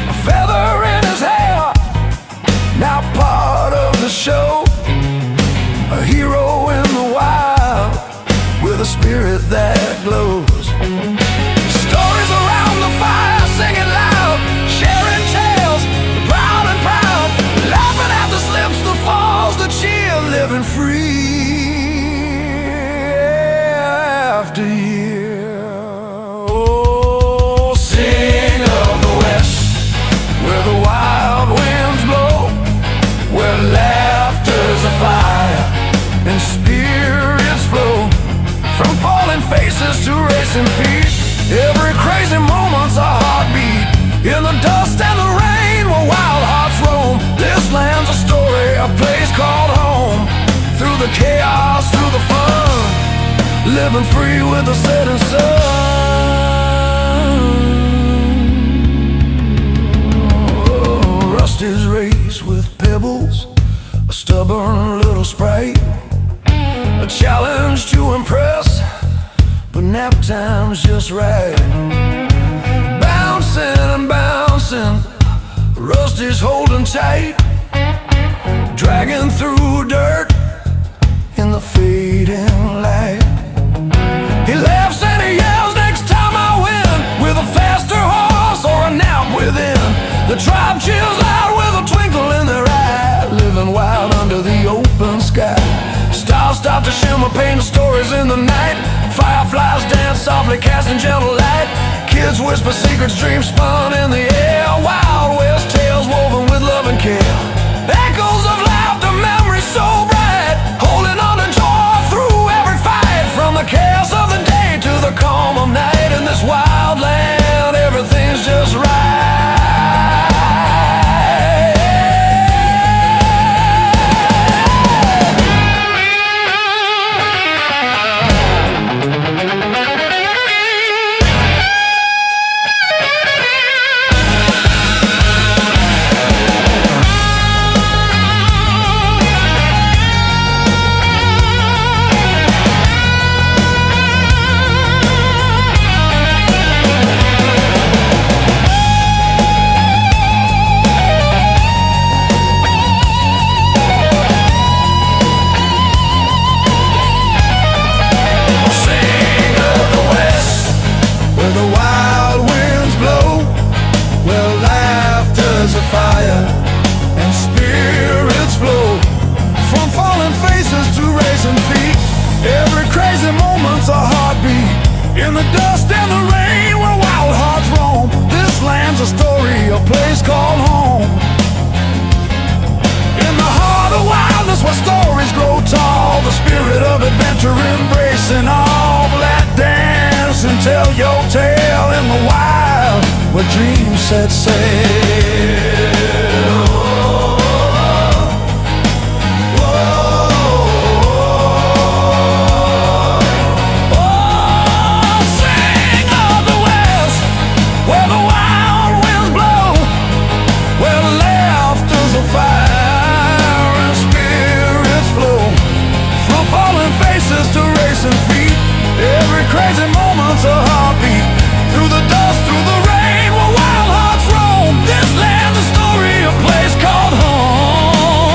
A feather in his hair, now part of the show. A hero in the wild, with a spirit that glows. Stories around the fire, singing loud, sharing tales, proud and proud, laughing at the slips, the falls, the cheer, living free after year. Oh, sing of the West, where the wild winds blow, where laughter's a fire and spirits flow. From falling faces to racing feet, every crazy moment's a heartbeat. In the dust and the rain, where wild hearts roam, this land's a story, a place called home. Through the chaos, through the fun, living free with the setting sun. Oh, Rusty's race with pebbles, a stubborn little sprite, a challenge to impress, but nap time's just right. Bouncing and bouncing, Rusty's holding tight, dragging through dirt in the fading light. He laughs and he yells next time I win, with a faster horse or a nap within. The tribe chills out with a twinkle in their eye, living wild under the him are painting stories in the night. Fireflies dance softly, casting gentle light. Kids whisper secrets, dreams spun in the air. Wild West tales woven with love and care. Echoes of laughter, memories so bright, holding on to joy through every fight. From the chaos of the day to the calm of night. In this wild land, everything's just right. Fire and spirits flow, from falling faces to racing feet. Every crazy moment's a heartbeat. In the dust and the rain where wild hearts roam. This land's a story, a place called home. In the heart of wildness where stories grow tall, the spirit of adventure embracing all. Let dance and tell your tale in the wild where dreams set sail. Crazy moments, a heartbeat. Through the dust, through the rain, where wild hearts roam. This land's a story, a place called home.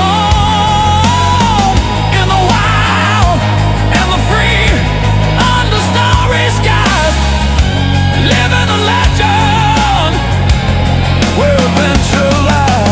In the wild and the free, under starry skies, living a legend where adventure lies.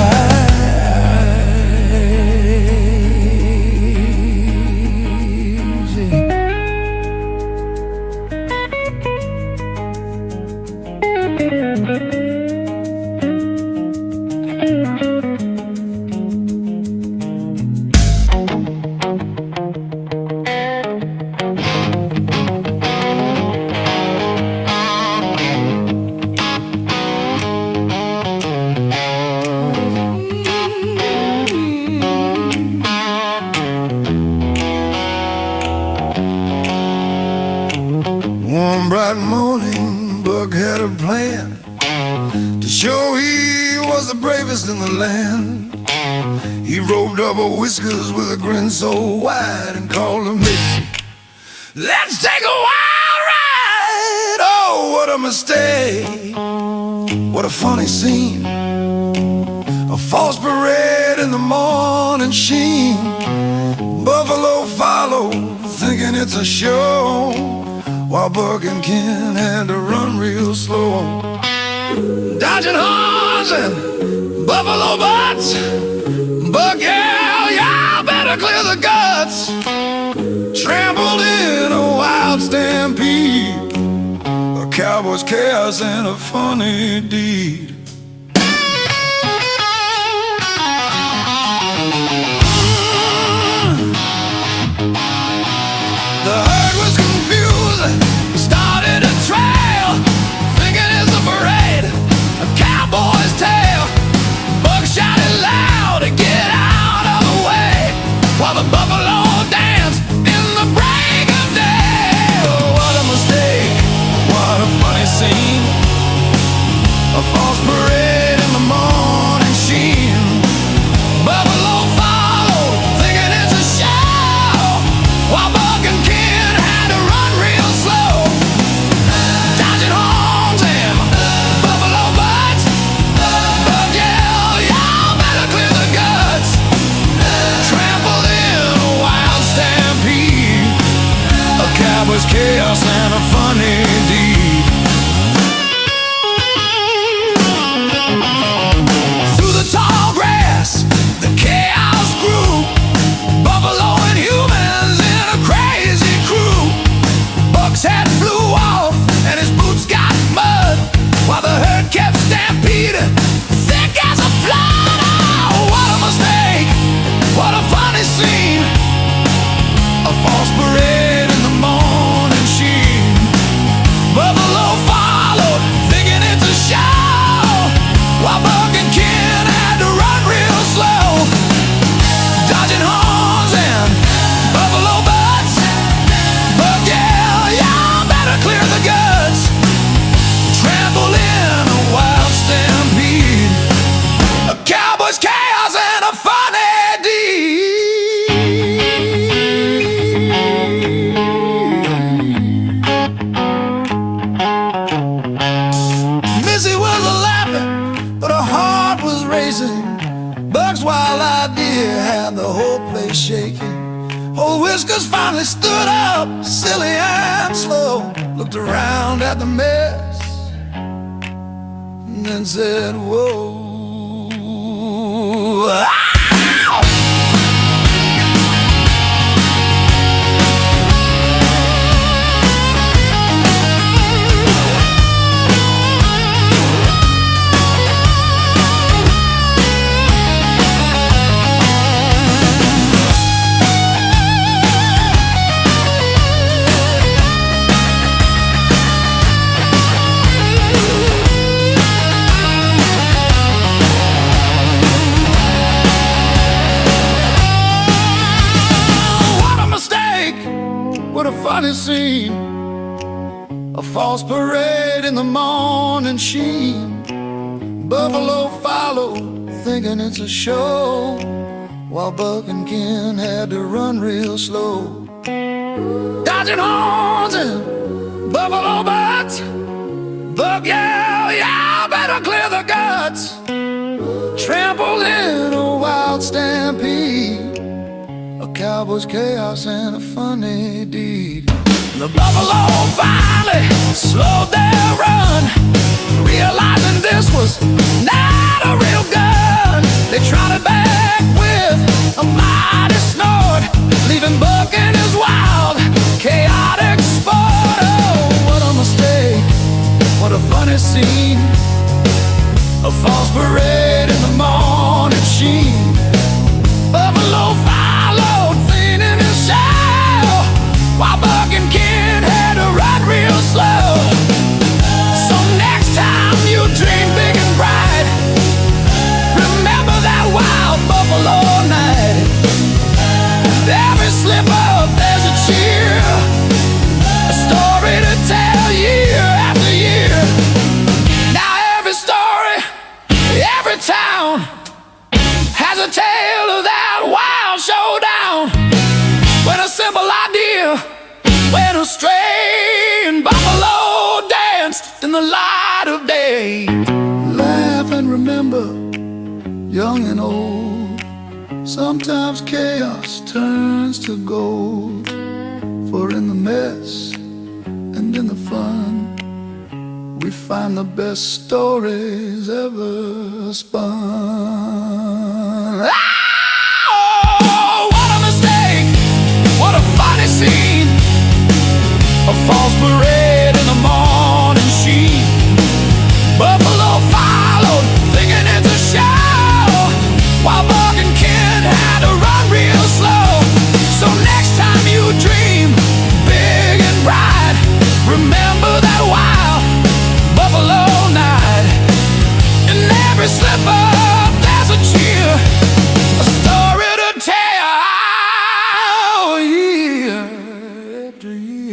One bright morning, Buck had a plan to show he was the bravest in the land. He rolled up a whiskers with a grin so wide and called him, "Missy, let's take a wild ride." Oh, what a mistake, what a funny scene. A false parade in the morning sheen. Buffalo followed, thinking it's a show, while Buck and Ken had to run real slow, dodging horns and buffalo butts. Buck yelled, "Y'all better clear the guts." Trampled in a wild stampede, a cowboy's chaos and a funny deed. The herd was confused, started a trail, thinking it's a parade, a cowboy's tale. Buck shouted loud to get out of the way, while the buffalo danced in the break of day. Oh, what a mistake, what a funny scene. A false parade in the morning sheen. Buffalo followed, thinking it's a show, while Buck and Ken had to run real slow, dodging horns and buffalo butts. Buck yelled, "Y'all better clear the guts." Trampled in a wild stampede, a cowboy's chaos and a funny deed. Through the tall grass, the chaos grew. Buffalo and humans in a crazy Old Whiskers finally stood up, silly and slow, looked around at the mess, and then said, whoa. What a funny scene, a false parade in the morning sheen. Buffalo followed, thinking it's a show, while Buck and Ken had to run real slow. Dodging horns and buffalo butts, Buck yelled, y'all better clear the guts. Trampled in a wild stampede, a cowboy's chaos and a funny deed. The buffalo finally slowed their run, realizing this was not a real gun. They trotted back with a mighty snort, leaving Buck in his wild, chaotic sport. Oh, what a mistake, what a funny scene, a false parade in the morning sheen. Buffalo followed, cleaning his shell, while Buck and Ken had to run real slow. So next time you dream big and bright, remember that wild buffalo night. Every slip up, there's a cheer, a story to tell year after year. Now every story, every town has a tale of that wild showdown, when a simple idea went astray and buffalo danced in the light of day. Laugh and remember, young and old, sometimes chaos turns to gold. For in the mess and in the fun, we find the best stories ever spun. Oh, what a mistake, what a funny scene, a false parade in the morning sheen. Buffalo followed, thinking it's a show, while Buck and Ken had to run real slow. So next time you dream big and bright, remember that wild buffalo night. In every slip up, there's a cheer, a story to tell year after year.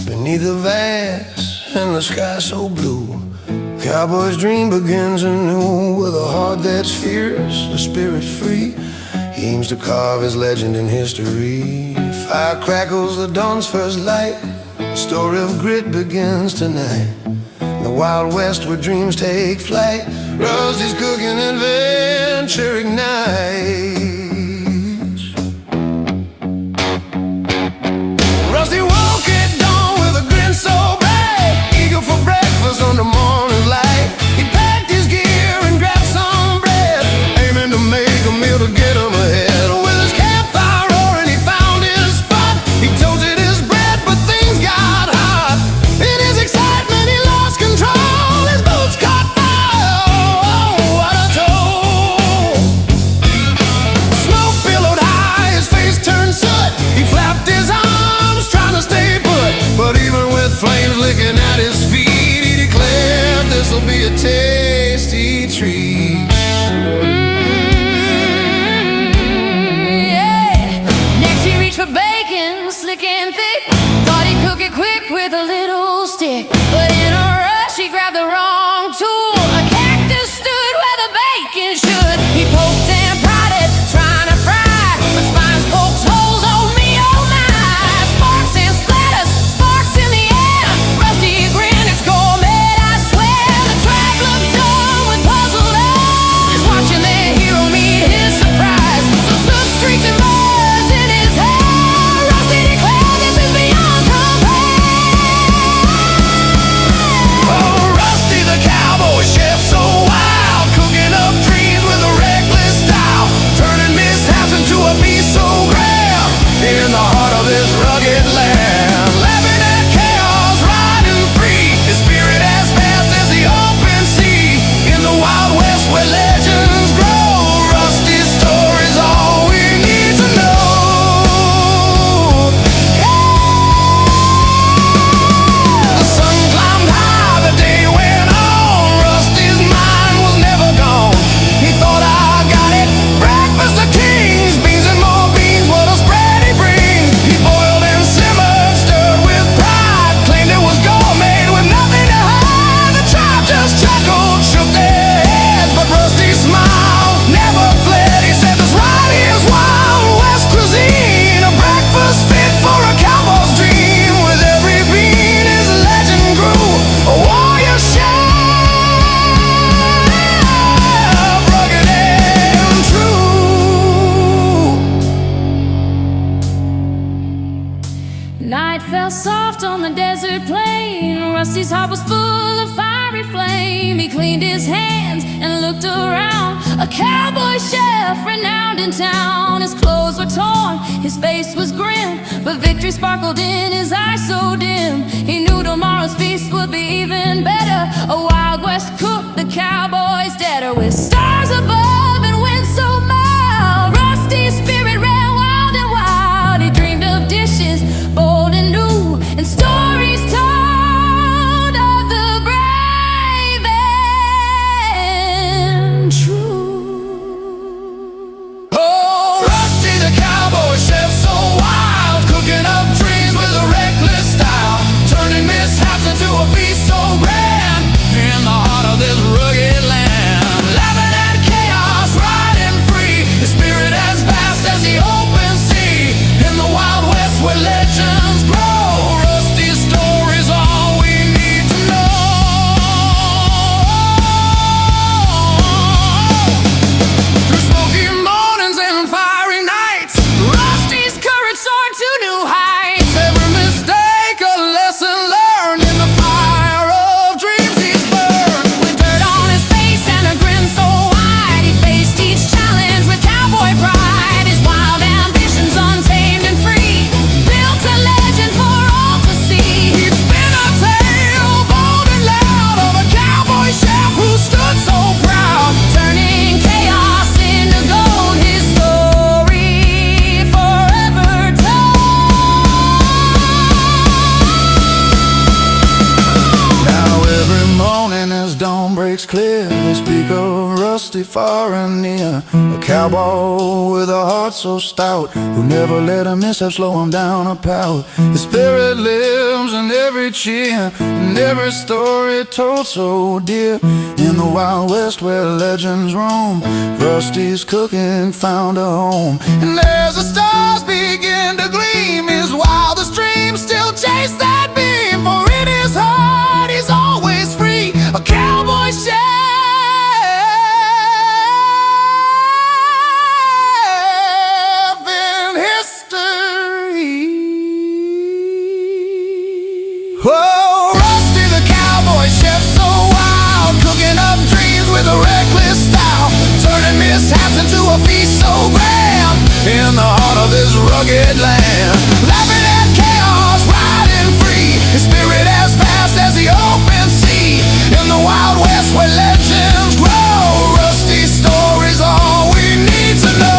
Beneath the vast and the sky so blue, cowboy's dream begins anew. With a heart that's fierce, a spirit free, he aims to carve his legend in history. Fire crackles the dawn's first light, the story of grit begins tonight. In the Wild West where dreams take flight, Rusty's cooking adventure ignites. Rusty woke at dawn with a grin so bright, eager for breakfast on the morning light. He packed his gear and grabbed some bread, aiming to make a meal to get him ahead. With his campfire roaring, he found his spot. He toasted his bread, but things got hot. In his excitement, he lost control. His boots caught fire. Oh, what a toll! chef renowned in town. His clothes were torn, his face was grim, but victory sparkled in his eyes so dim. He knew tomorrow's feast would be even better. A Wild West cook, the cowboy's debtor. With stars above and wind so mild, Rusty's spirit ran wild and wild. He dreamed of dishes bold and new, and stories told of the brave and true. Oh, Rusty the cowboy chef, so wild, cooking up dreams with a reckless style, turning mishaps into a feast so grand in the heart of this rugged land. Laughing at chaos, riding free, his spirit as vast as the open sea. In the Wild West where legends grow, Rusty's story's all we need to know. Through smoky mornings and fiery nights, Rusty's courage soared to new heights. Every mistake a lesson learned, in the fire of dreams he's burned. With dirt on his face and a grin so wide, he faced each challenge with cowboy pride. His wild ambitions untamed and free, built a legend for all to see. He'd spin a tale bold and loud of a cowboy chef who stood so proud, Turning chaos into gold, his story forever told. Now every morning as dawn breaks clear, they speak of Rusty far and near. A cowboy with a heart so stout, who never let a mishap slow him down or pout. His spirit lives in every cheer, and every story told so dear. In the Wild West where legends roam, Rusty's cooking found a home. And as the stars begin to gleam, his wildest dreams still chase that beam. For in his heart he's always free, a cowboy chef in history. Oh, Rusty the cowboy chef, so wild, cooking up dreams with a reckless style, turning mishaps into a feast so grand in the heart of this rugged land. Laughing at chaos, riding free, his spirit as vast as the open sea. In the Wild West where legends grow, Rusty's story's all we need to know.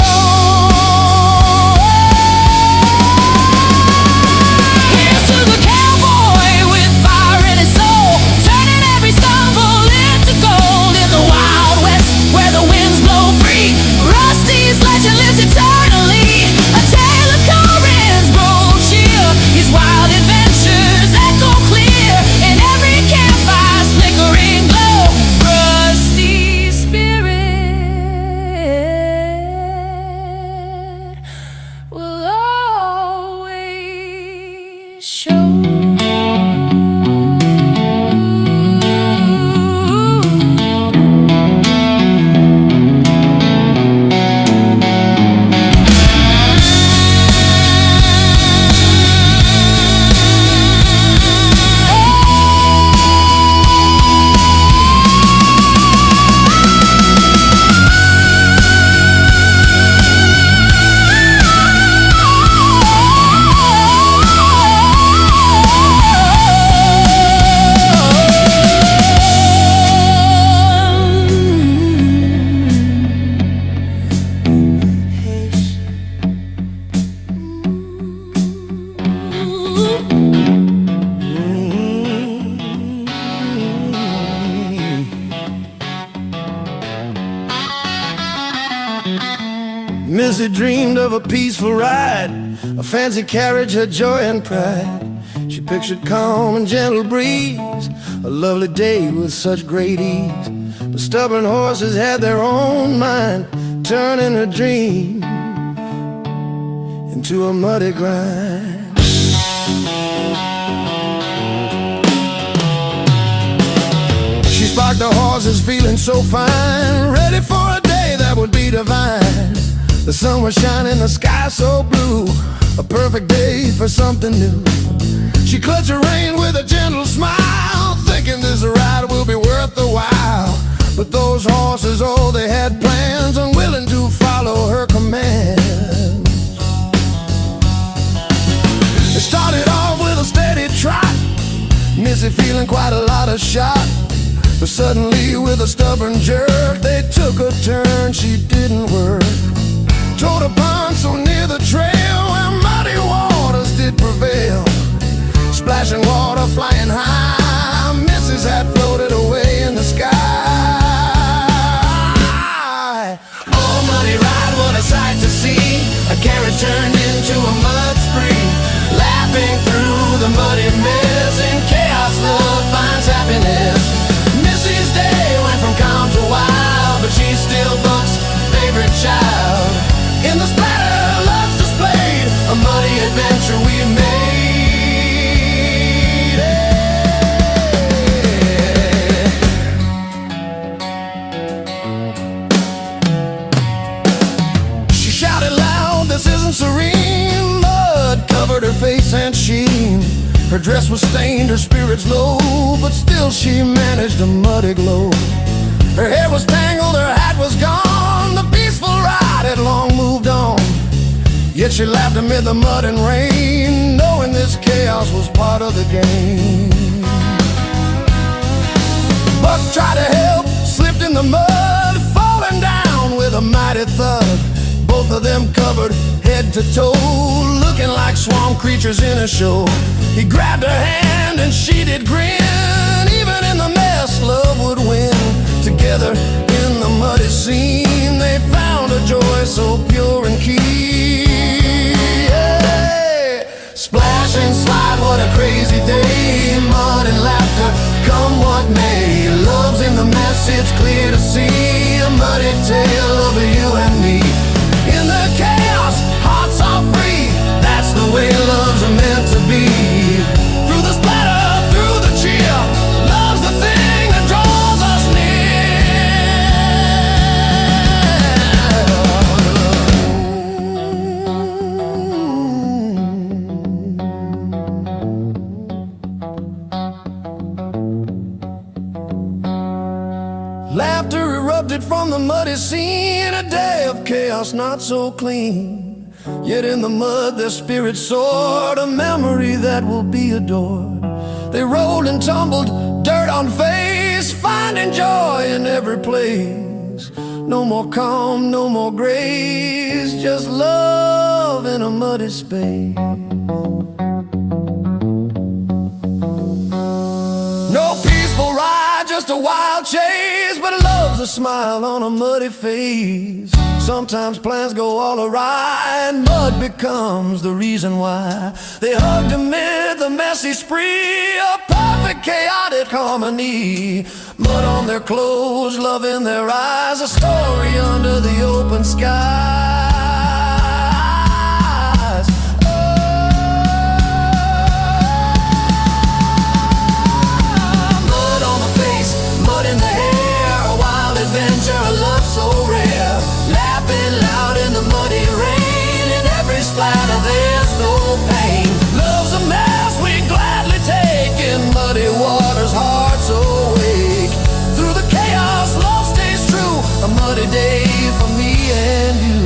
Here's to the cowboy with fire in his soul, turning every stumble into gold. In the Wild West where the winds blow free, Rusty's legend lives eternally. A tale of courage, bold cheer, his wild adventures echo clear in every campfire's flickering glow. Rusty's spirit will always show. Missy dreamed of a peaceful ride, a fancy carriage, her joy and pride. She pictured calm and gentle breeze, a lovely day with such great ease. But stubborn horses had their own mind, turning her dream into a muddy grind. She sparked the horses, feeling so fine, ready for a day that would be divine. The sun was shining, the sky so blue, a perfect day for something new. She clutched her rein with a gentle smile, thinking this ride will be worth the while. But those horses, oh, they had plans, unwilling to follow really feeling quite a lot of shot. But suddenly with a stubborn jerk, they took a turn she didn't work. Towed a pond so near the trail where muddy waters did prevail. Splashing water flying high, Mrs. had floated away in the sky. Oh, muddy ride, what a sight to see. A carrot turned into a mud spree. Laughing through the muddy mess, in chaos love finds happiness. Missy's day went from calm to wild, but she's still Buck's favorite child. In the splatter love's displayed, a muddy adventure we made. She shouted loud, this isn't serene. Mud covered her face and sheen. Her dress was stained, her spirits low, but still she managed a muddy glow. Her hair was tangled, her hat was gone. The peaceful ride had long moved on. Yet she laughed amid the mud and rain, knowing this chaos was part of the game. Buck tried to help, slipped in the mud, falling down with a mighty thud. Both of them covered head to toe, looking like swamp creatures in a show. He grabbed her hand and she did grin. Even in the mess, love would win. Together in the muddy scene, they found a joy so pure and keen. Yeah. Splash and slide, what a crazy day. Mud and laughter, come what may. Love's in the mess, it's clear to see. A muddy tale of you and me. In the chaos, hearts are free. That's the way love's meant to be. Through the splatter, through the cheer, love's the thing that draws us near. Laughter erupted from the muddy scene. A day of chaos not so clean. Yet in the mud their spirits soared, a memory that will be adored. They rolled and tumbled, dirt on face, finding joy in every place. No more calm, no more grace, just love in a muddy space. No peaceful ride, just a wild chase, but love's a smile on a muddy face. Sometimes plans go all awry, and mud becomes the reason why. They hugged amid the messy spree, a perfect chaotic harmony. Mud on their clothes, love in their eyes, a story under the open skies. Mud on the face, mud in the hair, a wild adventure, a love so rare. Laughing loud in the muddy rain, in every splatter there's no pain. Love's a mess we gladly take, in muddy waters hearts awake. Through the chaos love stays true, a muddy day for me and you.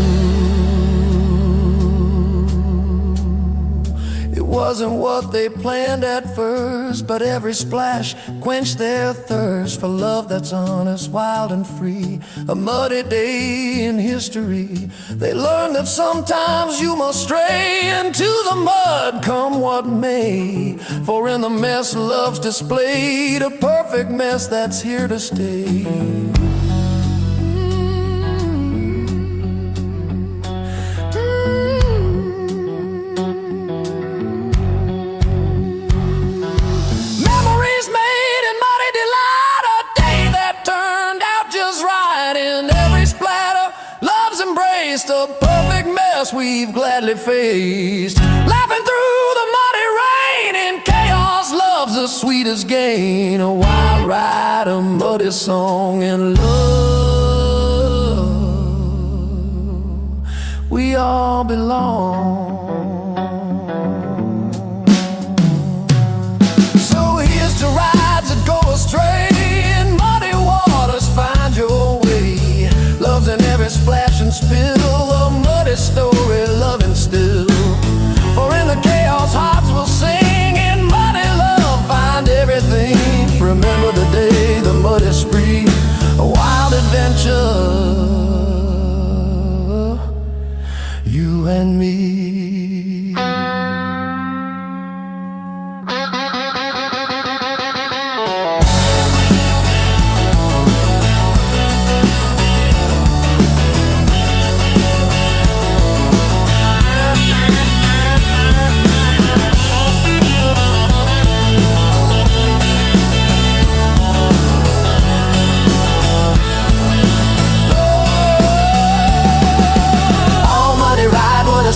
It wasn't what they planned at first, but every splash quenched their thirst for love that's honest, wild and free. A muddy day in history. They learned that sometimes you must stray into the mud, come what may. For in the mess love's displayed, a perfect mess that's here to stay. A perfect mess we've gladly faced. Laughing through the muddy rain, in chaos love's the sweetest gain. A wild ride, a muddy song, and love, we all belong. So here's to rides that go astray, in muddy waters find your way. Love's in every splash and spill, a muddy story loving still. For in the chaos hearts will sing, in muddy love find everything.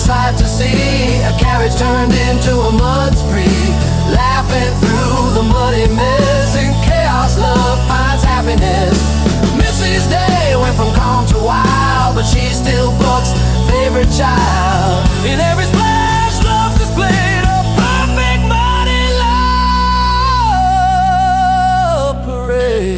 sight to see. A carriage turned into a mud spree, laughing through the muddy mess. In chaos, love finds happiness. Missy's day went from calm to wild, but she's still Buck's favorite child. In every splash, love's displayed, a perfect muddy love parade.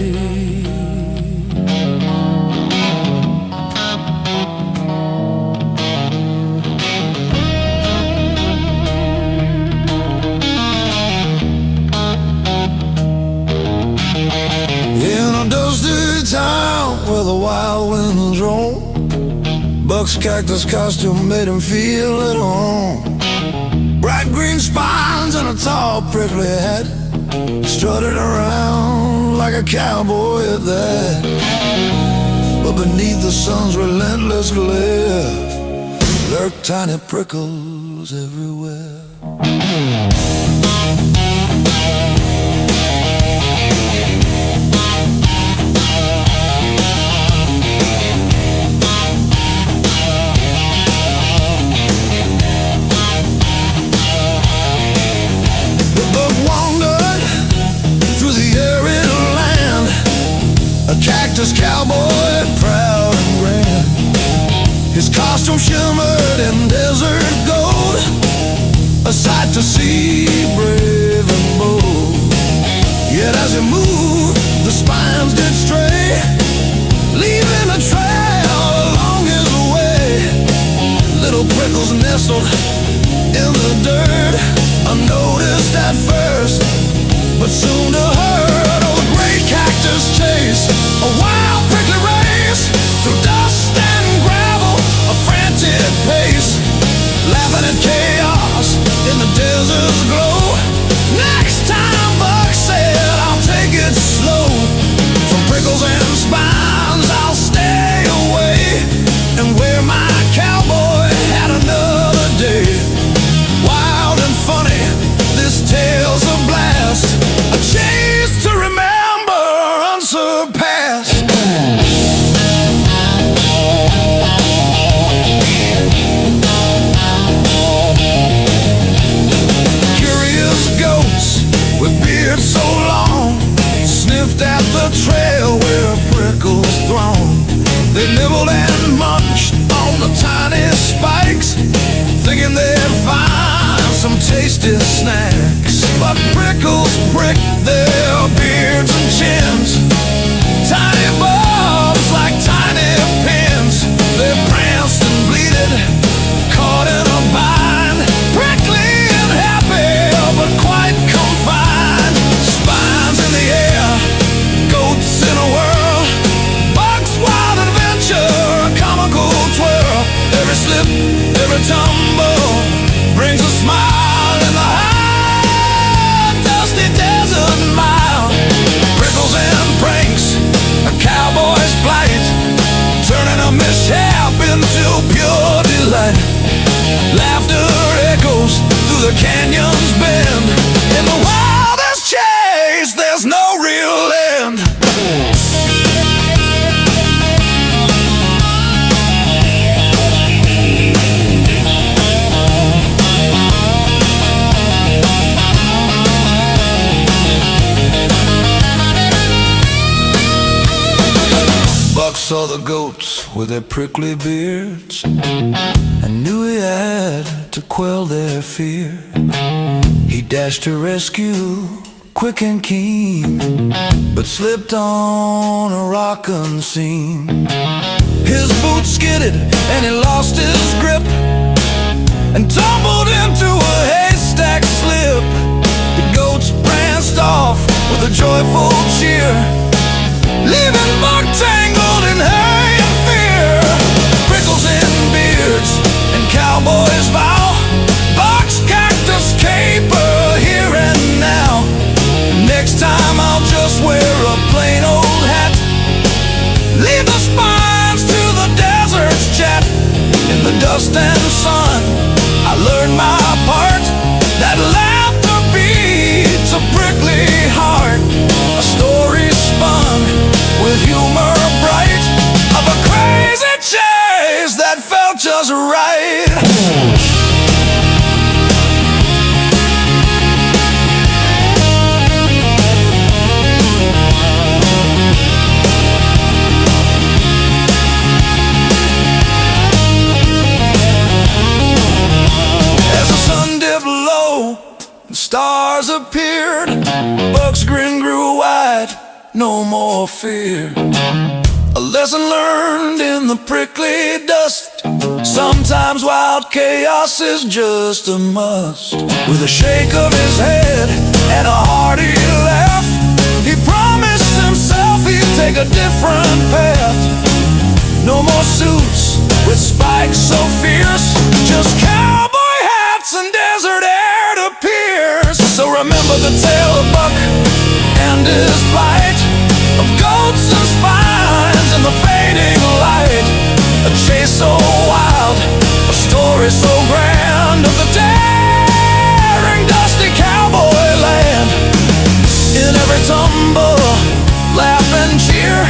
In a dusty town where the wild winds roam, Buck's cactus costume made him feel at home. Bright green spines and a tall prickly hat, strutted around like a cowboy at that. But beneath the sun's relentless glare lurk tiny prickles everywhere. A cactus cowboy, proud and grand. His costume shimmered in desert gold, a sight to see, brave and bold. Yet as he moved, the spines did stray, leaving a trail along his way. Little prickles nestled in the dirt, unnoticed at first, but soon to hurt. Oh, the great cactus chase, a wild prickly race, through dust and gravel, a frantic pace, laughing at chaos in the desert's glow. Next time, Buck said, I'll take it slow. From prickles and spines, I'll stay away and wear my cowboy hat another day. Wild and funny, this tale's a blast, a chase to remember, unsurpassed. Curious goats with beards so long sniffed at the trail where prickles throng. They nibbled and munched on the tiny spikes, thinking they'd find some tasty snacks. But prickles pricked their beards and chins, tiny bobs like tiny pins. They pranced and bleated, caught in a bind, prickly and happy, but quite confined. Spines in the air, goats in a whirl, Buck's wild adventure, a comical twirl. Every slip, every tumble brings a smile in the high, dusty desert mile. Prickles and pranks, a cowboy's flight, turning a mishap into pure delight. Laughter echoes through the canyons bend. In the wildest chase, there's no real end. Buck saw the goats with their prickly beards and knew he had to quell their fear. He dashed to rescue, quick and keen, but slipped on a rock unseen. His boots skidded and he lost his grip and tumbled into a haystack slip. The goats pranced off with a joyful cheer, leaving Buck tangled in hay and fear. Prickles in beards and cowboys vow, Buck's cactus caper here and now. Next time I'll just wear a plain old hat, leave the spines to the desert's chat. In the dust and sun, I learned my part, that laughter beats a prickly heart. A story spun with humor bright, of a crazy chase that felt just right. stars appeared. Buck's grin grew wide, no more fear. A lesson learned in the prickly dust. Sometimes wild chaos is just a must. With a shake of his head and a hearty laugh, he promised himself he'd take a different path. No more suits with spikes so fierce, just cowboy hats and desert air to pierce. So remember the tale of Buck and his plight, of goats and spines in the fading light. A chase so wild, a story so grand, of the daring, dusty cowboy land. In every tumble, laugh and cheer,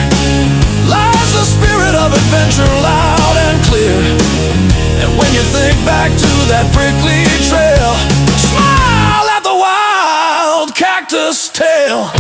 lies the spirit of adventure loud and clear. And when you think back to that prickly trail, smile at the wild cactus tail.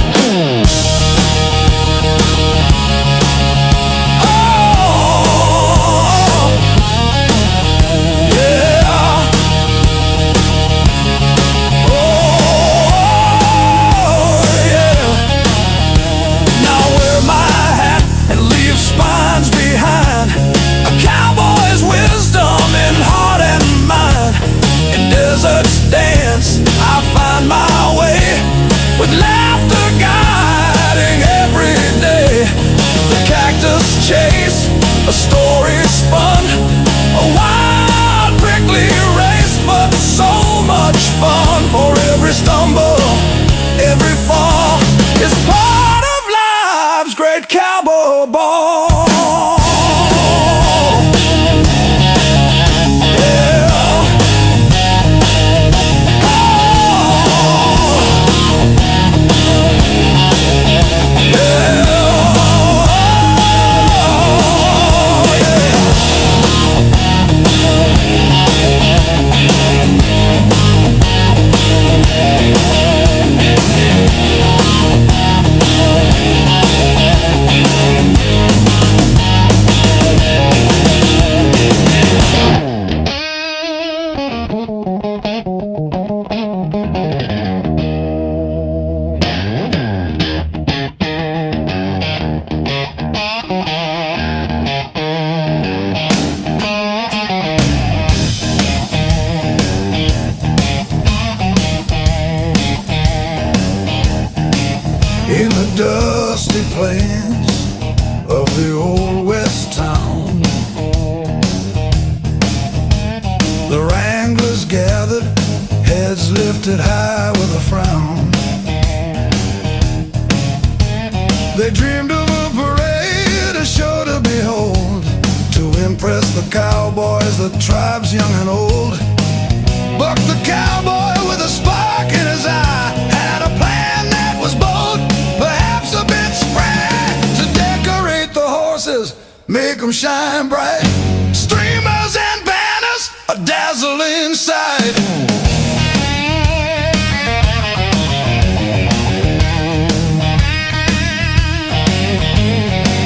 Dance, I find my way, with laughter guiding every day. The cactus chase, a story spun, a wild prickly race, but so much fun. For every stumble, every fall is part of life's great cowboy ball. In the dusty plains of the old west town, the wranglers gathered, heads lifted high with a frown. They dreamed of a parade, a show to behold, to impress the cowboys, the tribes young and old. Buck the cowboy with a spark in his eye had a plan that was bold, perhaps a bit spry, to decorate the horses, make them shine bright. Streamers and banners, a dazzling sight.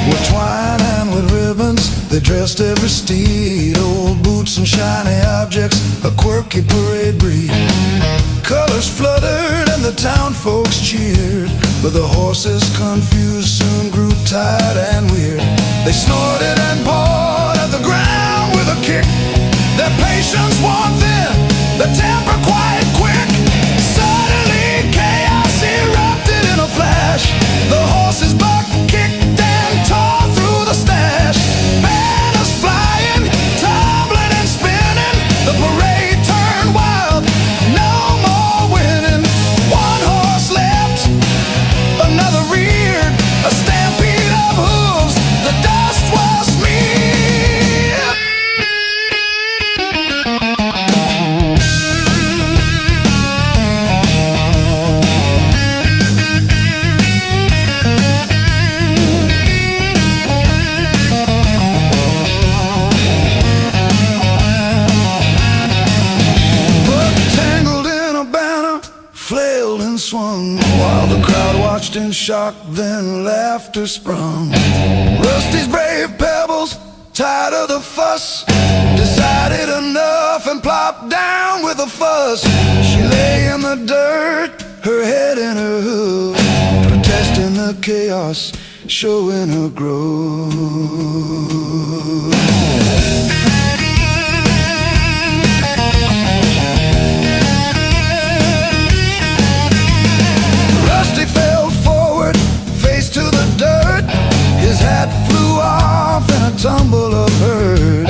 With twine and with ribbons, they dressed every steed, old boots and shiny objects, a quirky parade breed. Colors fluttered and the town folks cheered, but the horses, confused, soon grew tired and weird. They snorted and pawed at the ground with a kick, their patience worn thin, their temper quite quick. Suddenly chaos erupted in a flash. The horses bucked, kicked and tore through the stash. Banners flying, tumbling and spinning, the parade turned wild, no more winning. One horse leapt, another reared, a stampede of hooves, the dust was smeared. Buck tangled in a banner, flailed and swung, while the crowd watched in shock, then laughter sprung. Rusty's brave pebbles, tired of the fuss, decided enough and plopped down with a fuss. She lay in the dirt, her head in her hooves, protesting the chaos, showing her growth. Rusty fell forward, face to the dirt. His hat flew off in a tumble of hurt.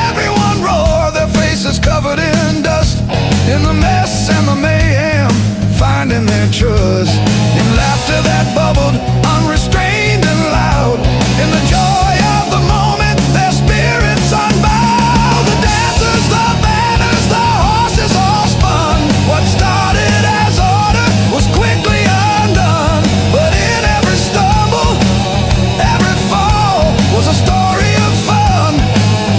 Everyone roared, their faces covered in dust, in the mess and the mayhem, finding their trust. In laughter that bubbled, unrestrained and loud, in the joy of the moment, their spirits unbowed. The dancers, the banners, the horses all spun. What started as order was quickly undone. But in every stumble, every fall was a story of fun,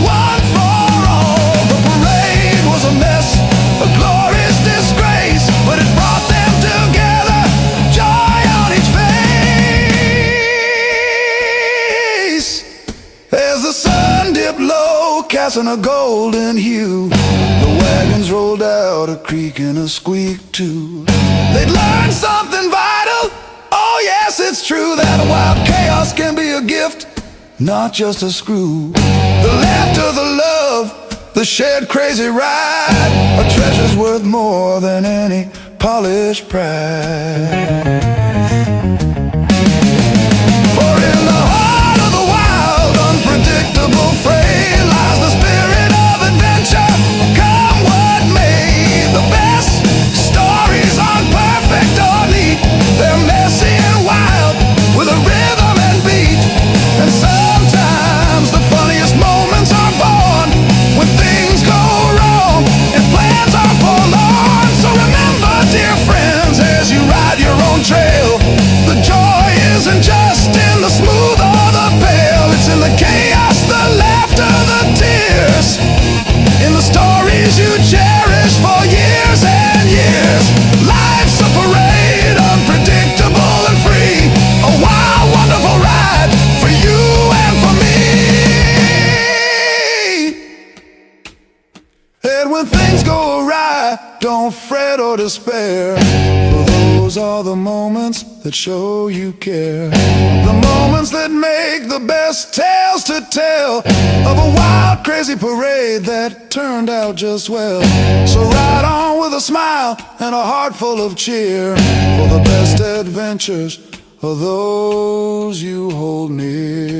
one for all. The parade was a mess, a glorious disgrace, but it brought them together, joy on each face. As the sun dipped low, casting a golden hue, the wagons rolled out, a creak and a squeak too. They'd learned something vital, oh yes, it's true, that wild chaos can be a gift, not just a screw. The laughter, the love, the shared crazy ride, a treasure's worth more than any polished pride. For in the heart of the wild, unpredictable fray lies the spirit of adventure, come what may. The best stories aren't perfect or neat, they're messy and wild, with a rhythm and beat. And sometimes the funniest moments are born when things go wrong and plans are forlorn. So remember, dear friends, as you ride your own trail, the joy isn't just in the smooth or the pale. It's in the chaos, the laughter, the tears, in the stories you cherish for years and years. Life's a parade, unpredictable and free, a wild, wonderful ride for you and for me. And when things go awry, don't fret or despair, for those are the moments that show you care. The moments that make the best tales to tell, of a wild, crazy parade that turned out just well. So ride on with a smile and a heart full of cheer, for the best adventures are those you hold near.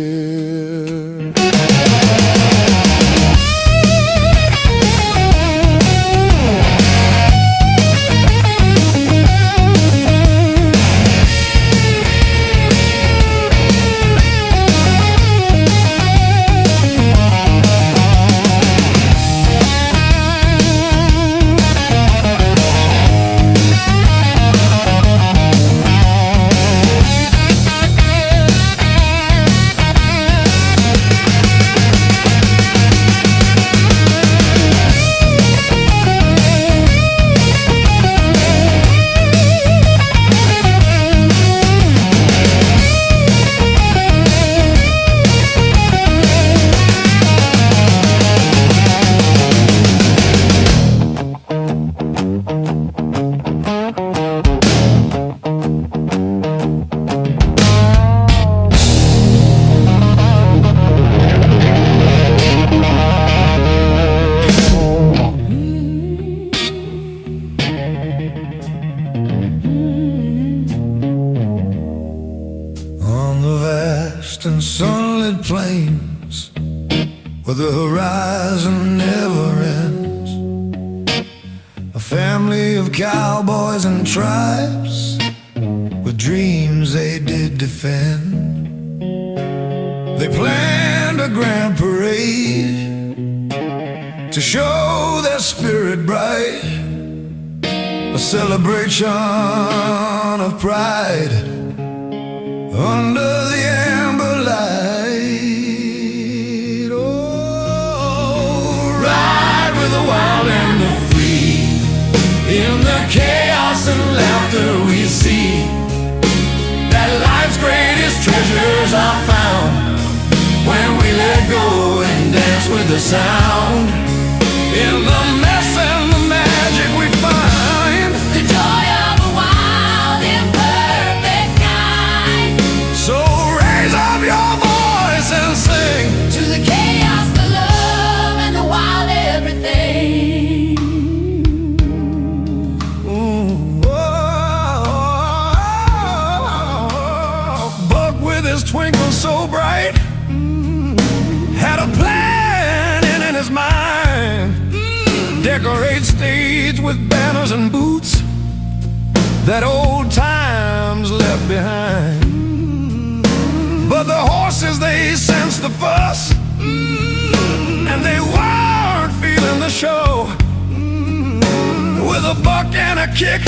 And sunlit plains where the horizon never ends, a family of cowboys and tribes with dreams they did defend. They planned a grand parade to show their spirit bright, a celebration of pride under the amber light. Oh, ride with the wild and the free, in the chaos and laughter we see that life's greatest treasures are found when we let go and dance with the sound. In the mess and the magic we find, The joy of a wild with banners and boots that old times left behind. But the horses, they sensed the fuss, and they weren't feeling the show. With a buck and a kick,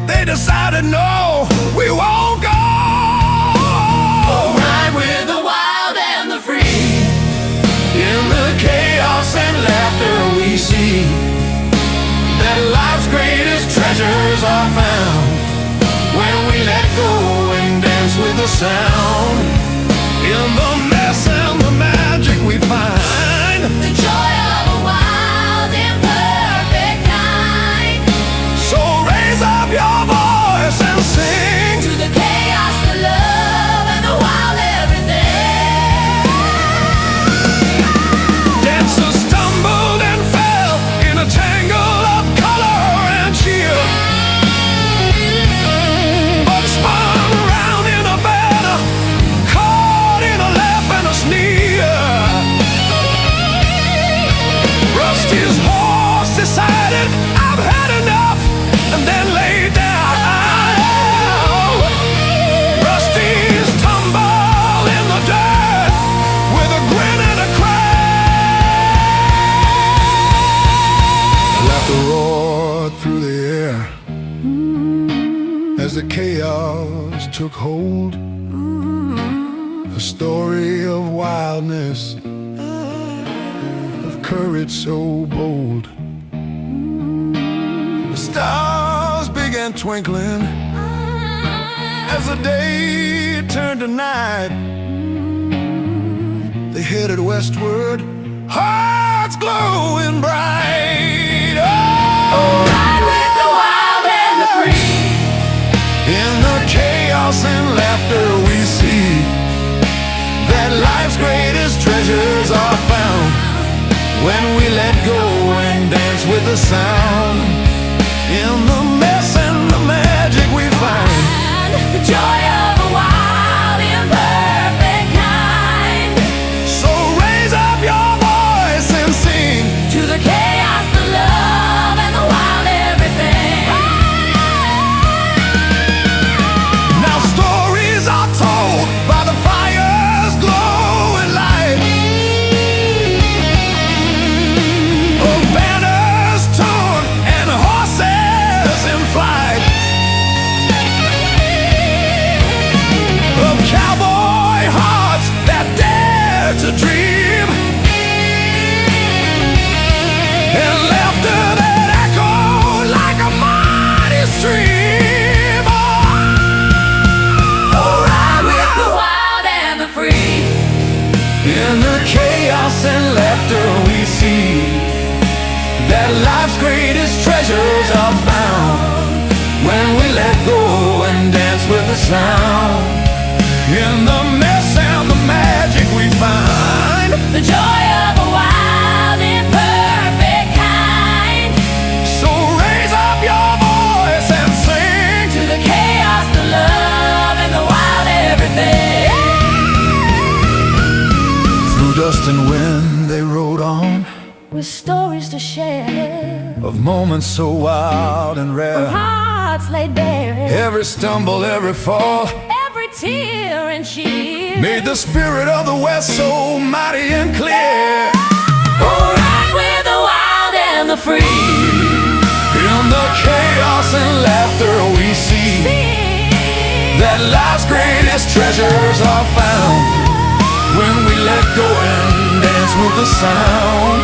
they decided, no, we won't go. Ride with the wild and the free. In the chaos and laughter we see that life's greatest treasures are found when we let go and dance with the sound. In the mess and the magic we find The joy of a wild and perfect kind. So raise up your voice and sing To the chaos, the love, and the wild everything. Dancers stumbled and fell in a tangle of color and cheer, but spun around in a banner, caught in a laugh and a sneer. Rusty's horse decided, I've had enough, and then laid down. Rusty's tumble in the dirt with a grin and a cry. Laughter roared through the air as the chaos took hold. A story of wildness, of courage so bold. The stars began twinkling as the day turned to night. They headed westward, hearts glowing bright. Oh, Ride with the wild and the free. in the chaos and laughter we see that life's greatest treasures are found when we let go and dance with the sound. In the mess and the magic we find And the joy of a wild and perfect kind. So raise up your voice and sing To the chaos, the love, and the wild everything. now. Stories are told by the fire's glowing light, of banners torn and horses in flight, of cowboy hearts that dare to dream, and laughter that echoed like a mighty stream. Oh, Ride with the wild and the free. in the chaos and laughter we see that life's greatest treasures are found when we let go and dance with the sound. In the mess and the magic we find The joy of a wild and perfect kind. so raise up your voice and sing To the chaos, the love, and the wild everything. through dust and wind they rode on, With stories to share, of moments so wild and rare. hearts laid bare, Every stumble, every fall every tear and cheer. made the spirit of the West so mighty and clear. Oh, ride with the wild and the free. In the chaos and laughter we see that life's greatest treasures are found when we let go and dance with the sound.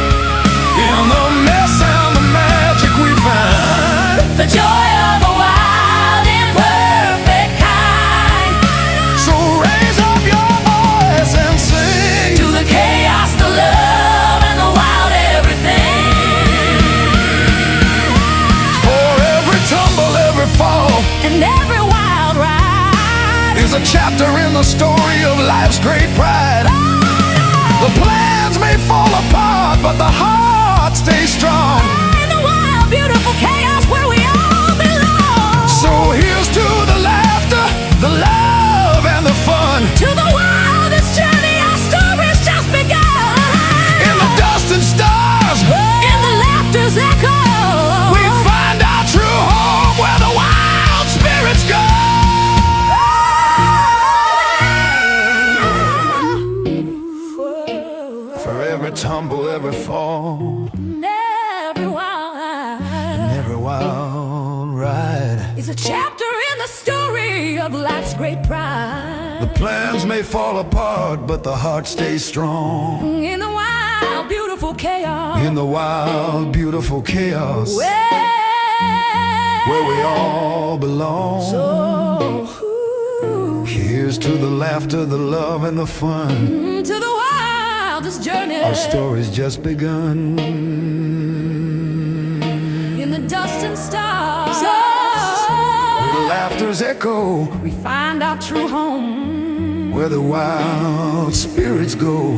In the mess and the magic we find The joy of a wild and perfect kind. so raise up your voice and sing To the chaos, the love, and the wild everything. for every tumble, every fall And every wild ride is a chapter in the story of life's great pride. The plans may fall apart, but the heart stays strong. in the wild, beautiful chaos where we all belong. So here's to the laughter, the love, and the fun. To the wildest journey, our story's just begun. In the dust and stars, In the laughter's echo, we find every tumble, every fall, Every wild every wild ride. is a chapter in the story of life's great pride. The plans may fall apart, but the heart stays strong. In the wild, beautiful chaos, In the wild, beautiful chaos, where we all belong. Here's to the laughter, the love, and the fun. to the wildest journey. Our story's just begun. In the dust and stars, The laughter's echo, we find our true home. where the wild spirits go.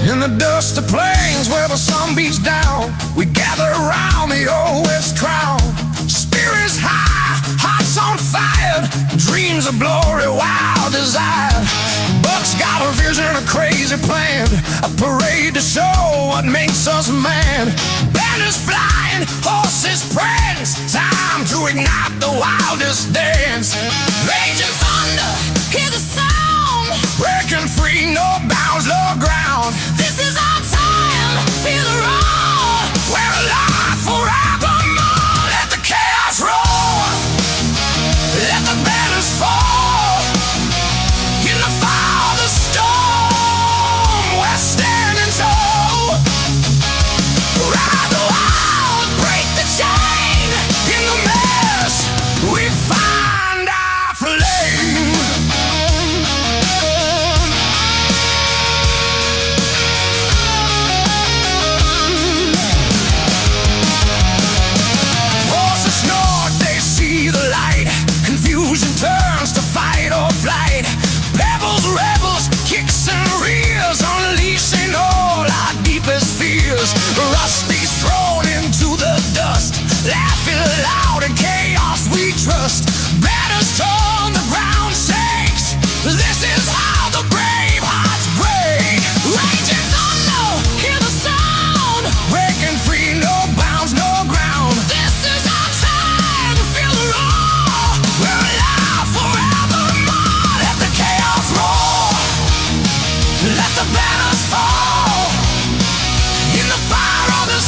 In the dusty plains where the sun beats down, we gather around the old West crown. Spirits high, hearts on fire, dreams of glory, wild desire. Buck's got a vision, a crazy plan, a parade to show what makes us man. Banners flying, horses prance, time to ignite the wildest dance. Raging thunder, hear the sound, breaking free, no bounds, no ground. This is our time, feel the roar, we're alive forevermore. Let the chaos roar, let the banners fall. In the fire of the storm, we're standing tall. Ride the wild, break the chain. In the mess, we find our flame. Horses snort, they see the light. Confusion turns to fight or flight. Pebbles, rebels, kicks and rears, unleashing all our deepest fears. Rusty's thrown into the dust, laughing loud in chaos we trust. Banners torn, the ground shakes. This is how the brave hearts break. Raging thunder, hear the sound, breaking free, no bounds, no ground. This is our time, feel the roar. We're alive forevermore. Let the chaos roar, let the banners fall. In the fire of the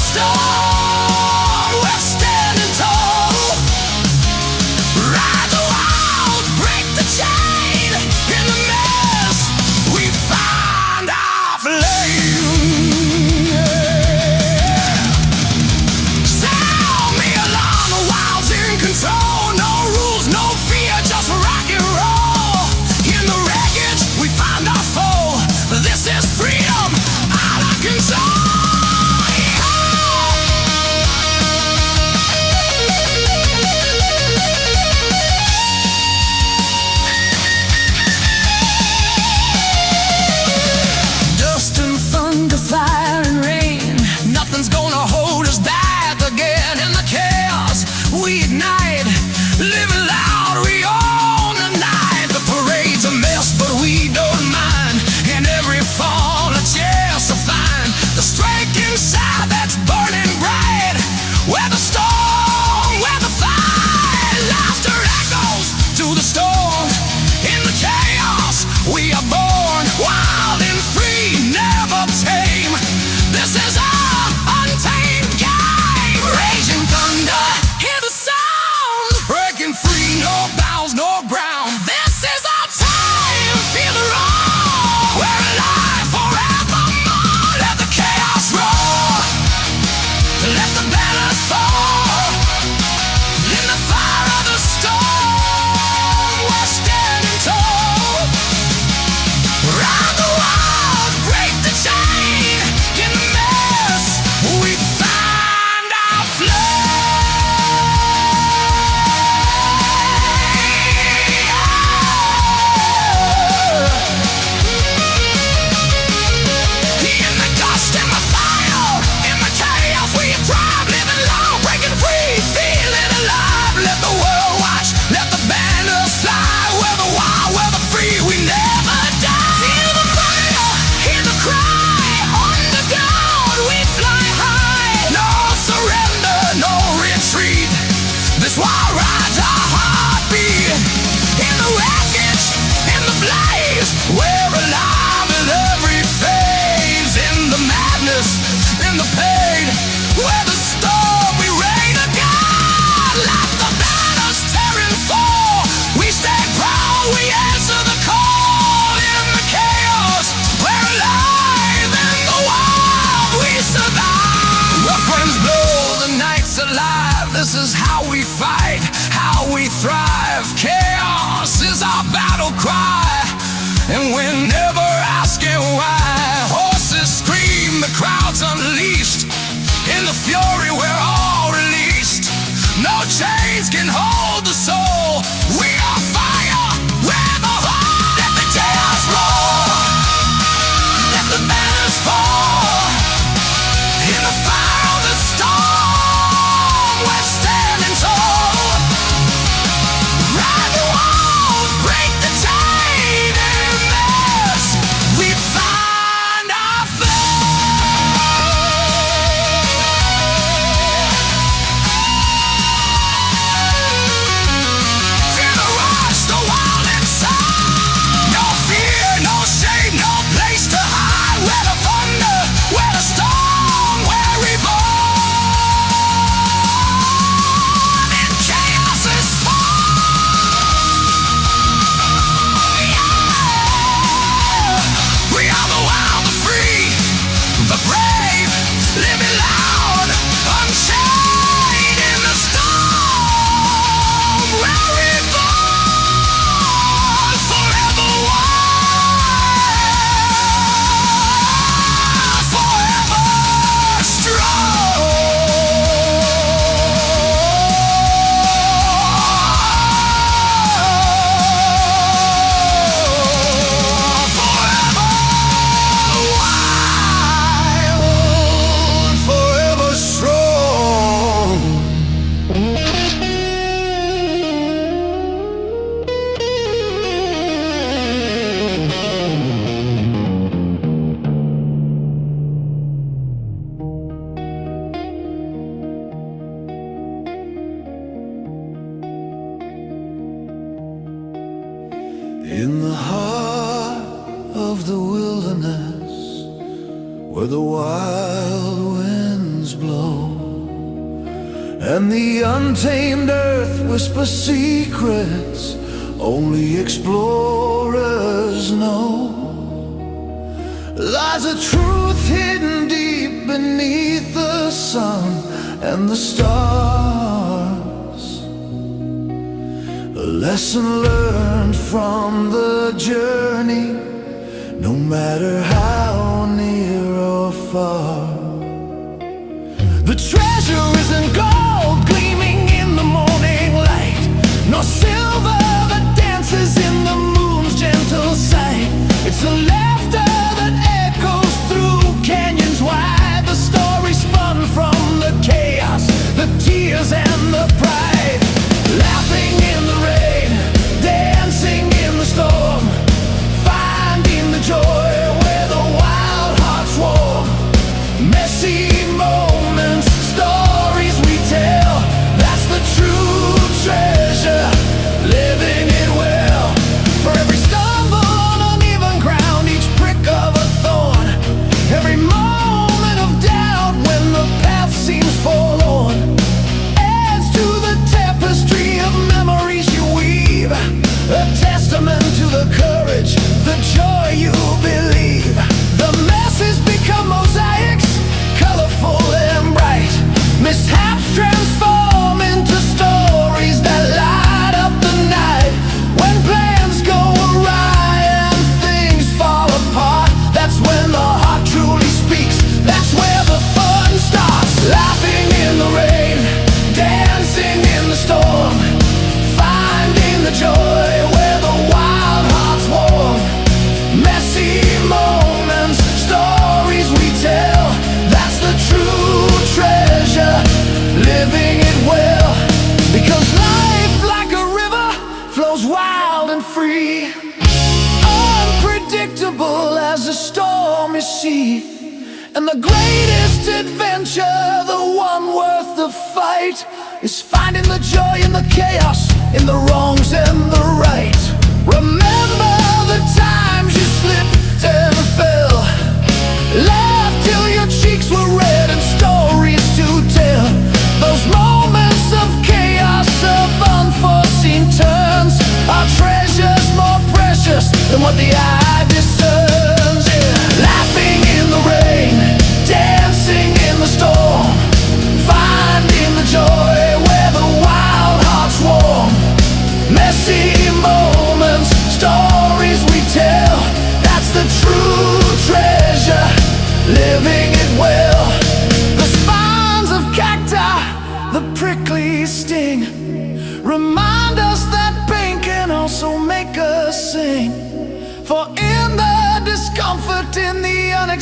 is how we fight, how we thrive. Chaos is our battle cry, and we're never asking why. Horses scream, the crowd's unleashed. In the fury we're all released. No chains can hold the soul. We are fire, we're the heart. Let the chaos roar, let the banners fall. In the fire of the storm, we're standing tall. Ride the walls, break the chain, and this we find our feel the rush, the wild inside. No fear, no shame, no place to hide. Where the thunder, where the storm, where we born. And chaos is we are the wild, the free, the brave, living loud, unchained in the storm. We're reborn, forever wild, forever strong. Forever wild, forever strong. In the heart of the wilderness, where the wild winds blow, and the untamed earth whispers secrets only explorers know, lies a truth hidden deep beneath the sun and the stars. A lesson learned from the journey, no matter how near or far. The treasure isn't gold gleaming in the morning light, nor silver that dances in the moon's gentle sight. It's the laughter that echoes through canyons wide, the story spun from the chaos, the tears and the pride. Laughing in the rain, dancing in the storm, finding the joy where the wild hearts warm. Messy moments, stories we tell, that's the true treasure, living it well. For every stumble on uneven ground, each prick of a thorn, every moment of doubt when the path seems forlorn, adds to the tapestry of memories you weave, a testament to the courage, the joy you believe. The masses become mosaics, colorful and bright. Mishaps transform into stories that light up the night. When plans go awry and things fall apart, that's when the heart truly speaks, that's where the fun starts. Laughing in the rain, dancing in the storm, finding the joy where the wild hearts warm. Messy moments, stories we tell, that's the true treasure, living it well. Because life, like a river, flows wild and free, unpredictable as a stormy sea. And the greatest adventure, the one worth the fight, is finding the joy in the chaos, in the wrongs and the right. Remember the times you slipped and fell, laugh till your cheeks were red and stories to tell. Those moments of chaos, of unforeseen turns, are treasures more precious than what the eye discerns. Yeah. Laughing in the rain, dancing in the storm, finding the joy where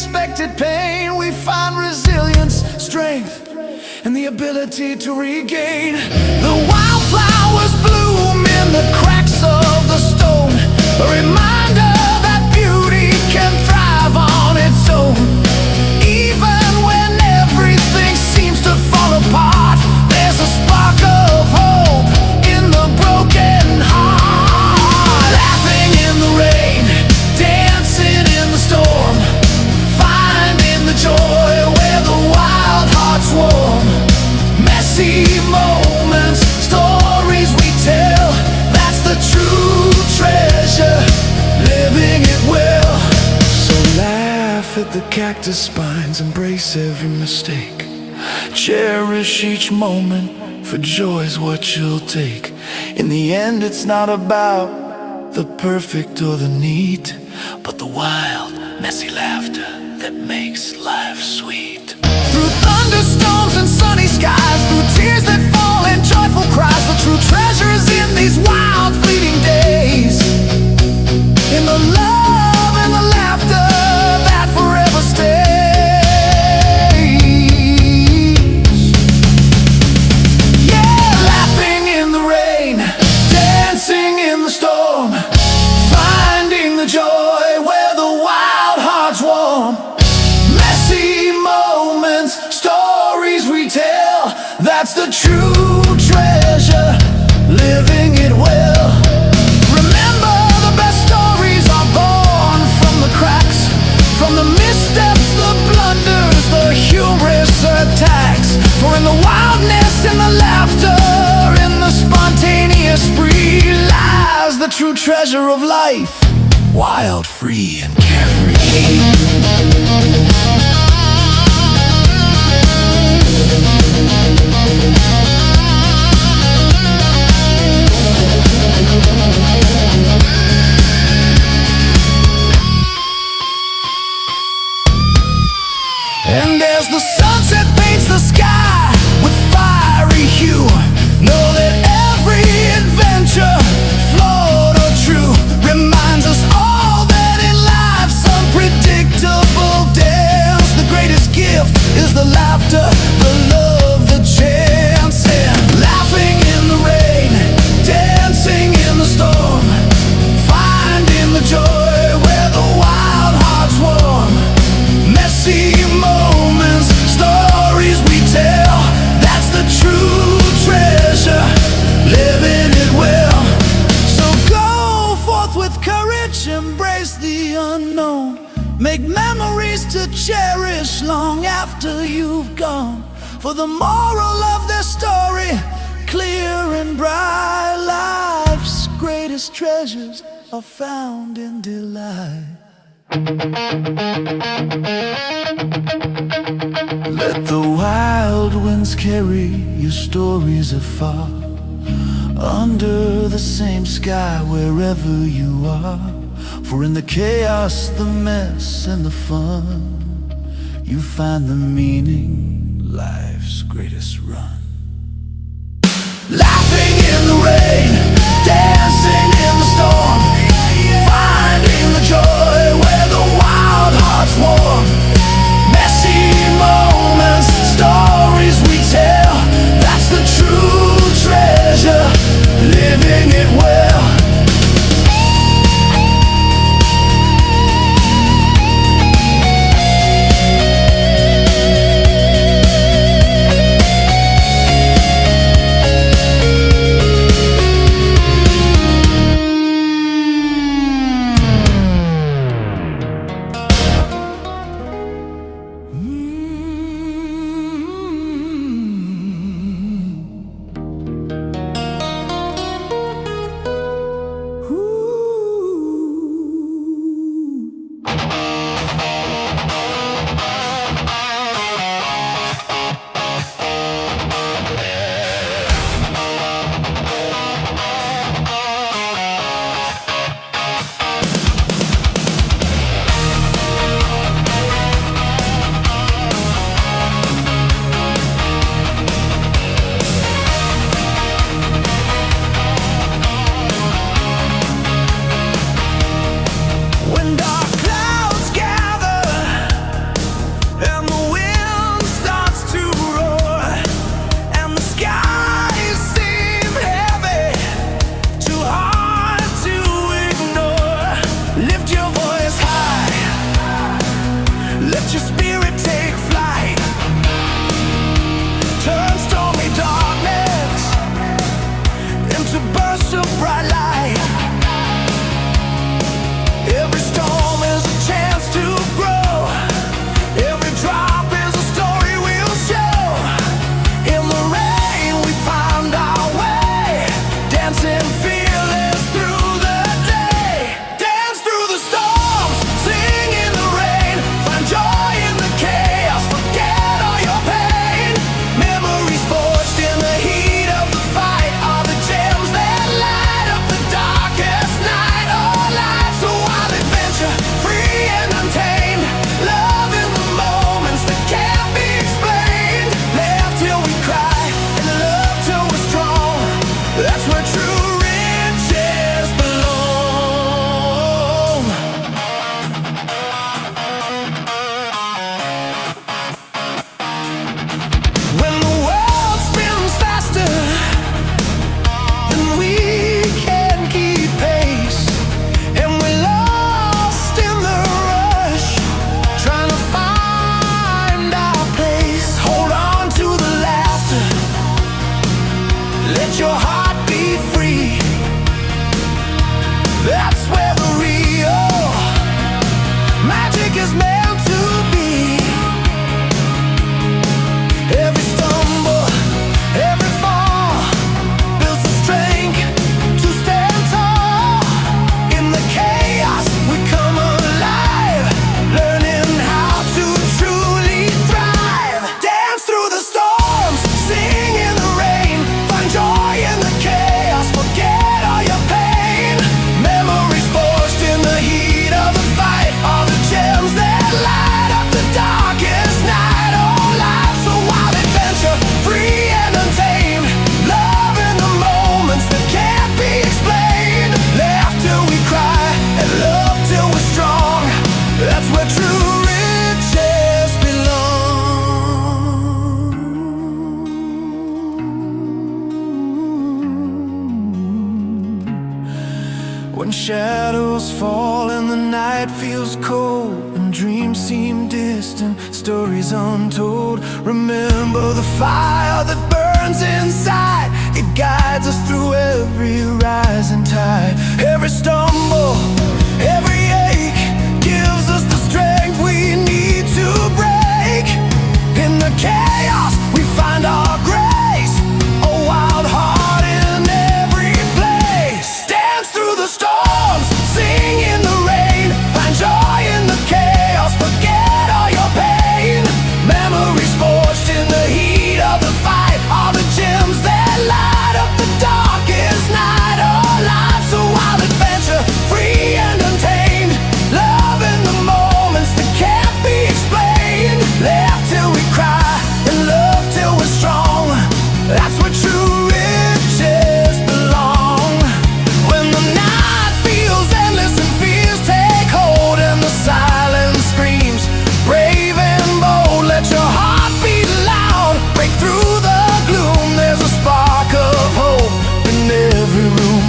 unexpected pain, we find resilience, strength, and the ability to regain. The wildflowers bloom in the cracks of the stone, a reminder that beauty can thrive on its own. Even when everything seems to fall apart, there's a spark of hope in the broken heart. Laughing in the rain, dancing in the storm, finding the joy where the wild heart's warm. Messy moments, stories we tell, that's the true treasure, living it well. So laugh at the cactus spines, embrace every mistake, cherish each moment, for joy's what you'll take. In the end, it's not about the perfect or the neat, but the wild, messy laughter that makes life sweet. Through thunderstorms and sunny skies, through tears that fall and joyful cries, the true treasure is in these wild, fleeting days, in the love and the laughter that forever stays. Yeah, laughing in the rain, dancing in the storm, finding the joy where the wild heart's warm. Messy moments, stories we tell, that's the true treasure, living it well. Remember, the best stories are born from the cracks, from the missteps, the blunders, the humorous attacks. For in the wildness, in the laughter, in the spontaneous spree, lies the true treasure of life, wild, free, and carefree. And as the sunset paints the sky with fiery hue, know that every adventure, flawed or true, reminds us all that in life's unpredictable dance, the greatest gift is the laughter, the love, the chance. And laughing in the rain, dancing in the storm, finding the joy where the wild heart's warm. Messy moments, stories we tell, that's the true treasure, living it well. So go forth with courage, embrace the unknown, make memories to cherish long after you've gone. For the moral of their story, clear and bright, life's greatest treasures are found in delight. Let the wild winds carry your stories afar, under the same sky wherever you are. For in the chaos, the mess, and the fun, you find the meaning, life's greatest run. Laughing in the rain, dancing in the storm, finding the joy where the wild heart's warm. Messy moments, stories we tell, that's the true treasure, living it well. shadows fall and the night feels cold, and dreams seem distant, stories untold. Remember the fire that burns inside, it guides us through every rising tide. Every stumble, every ache gives us the strength we need to break. In the chaos we find our grace, a wild heart in every place. Dance through the storms, sing in the rain, find joy in the chaos, forget all your pain. Memories forged in the heat of the fight are the gems that light up the darkest night. Oh, life's a wild adventure, free and untamed. Love in the moments that can't be explained. Laugh till we cry and love till we're strong. That's where true riches belong. When the night feels endless and fears take hold and the silence screams, brave and bold, let your heart beat loud. Break through the gloom, there's a spark of hope in every room.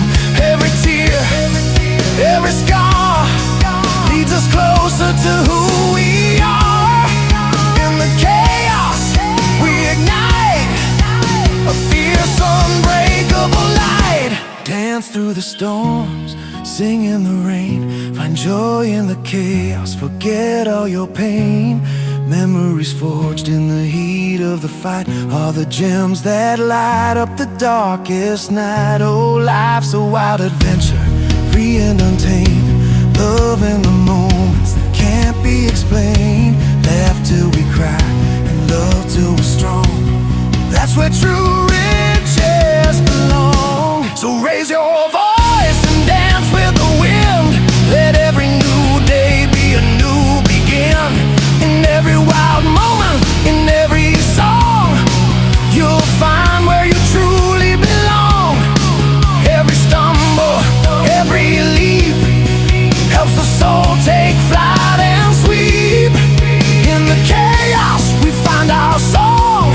Every tear, every scar leads us closer to who we are. In the chaos we ignite a fierce, unbreakable light. Dance through the storms, sing in the rain, find joy in the chaos, forget all your pain. Memories forged in the heat of the fight are the gems that light up the darkest night. Oh, life's a wild adventure, free and untamed. Love in the moments that can't be explained. Laugh till we cry and love till we're strong. That's where true riches belong. So raise your voice and dance with the wind. Let every new day be a new begin. In every wild moment, in every song, you'll find where you truly belong. Every stumble, every leap helps the soul take flight and sweep. In the chaos we find our song,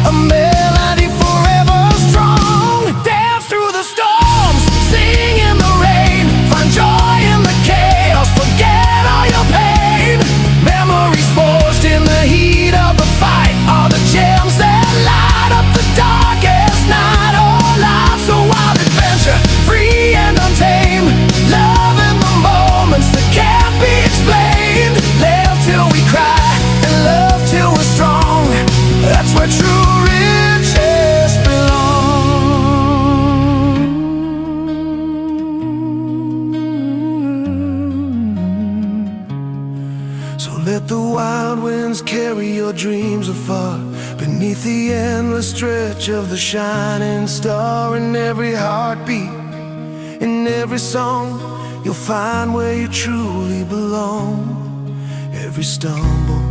a melody forever strong. Dance through the storms, sing in the rain, find joy in the chaos, forget all your pain. Memories forged in the heat of the fight are the gems that light up the darkest night. Oh, life's a wild adventure, free and untamed. Love in the moments that can't be explained. Live till we cry and love till we're strong. That's where true riches belong. So let the wild winds carry your dreams afar, beneath the endless stretch of the shining star. In every heartbeat, in every song, you'll find where you truly belong. Every stumble,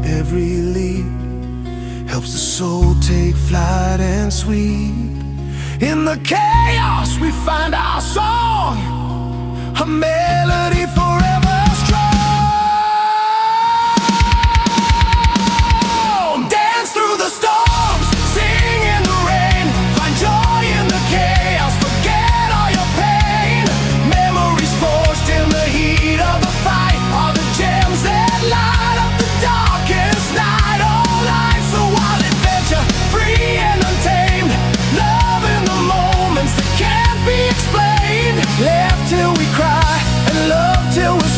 every leap helps the soul take flight and sweep. In the chaos we find our song, a melody forever strong. Dance through the storms, sing in the rain, find joy in the chaos, forget all your pain. Memories forged in the heat of the fight are the gems that light up the darkest night. Oh, life's a wild adventure, free and untamed. Love in the moments that can't be explained. Laugh till we cry and love till we're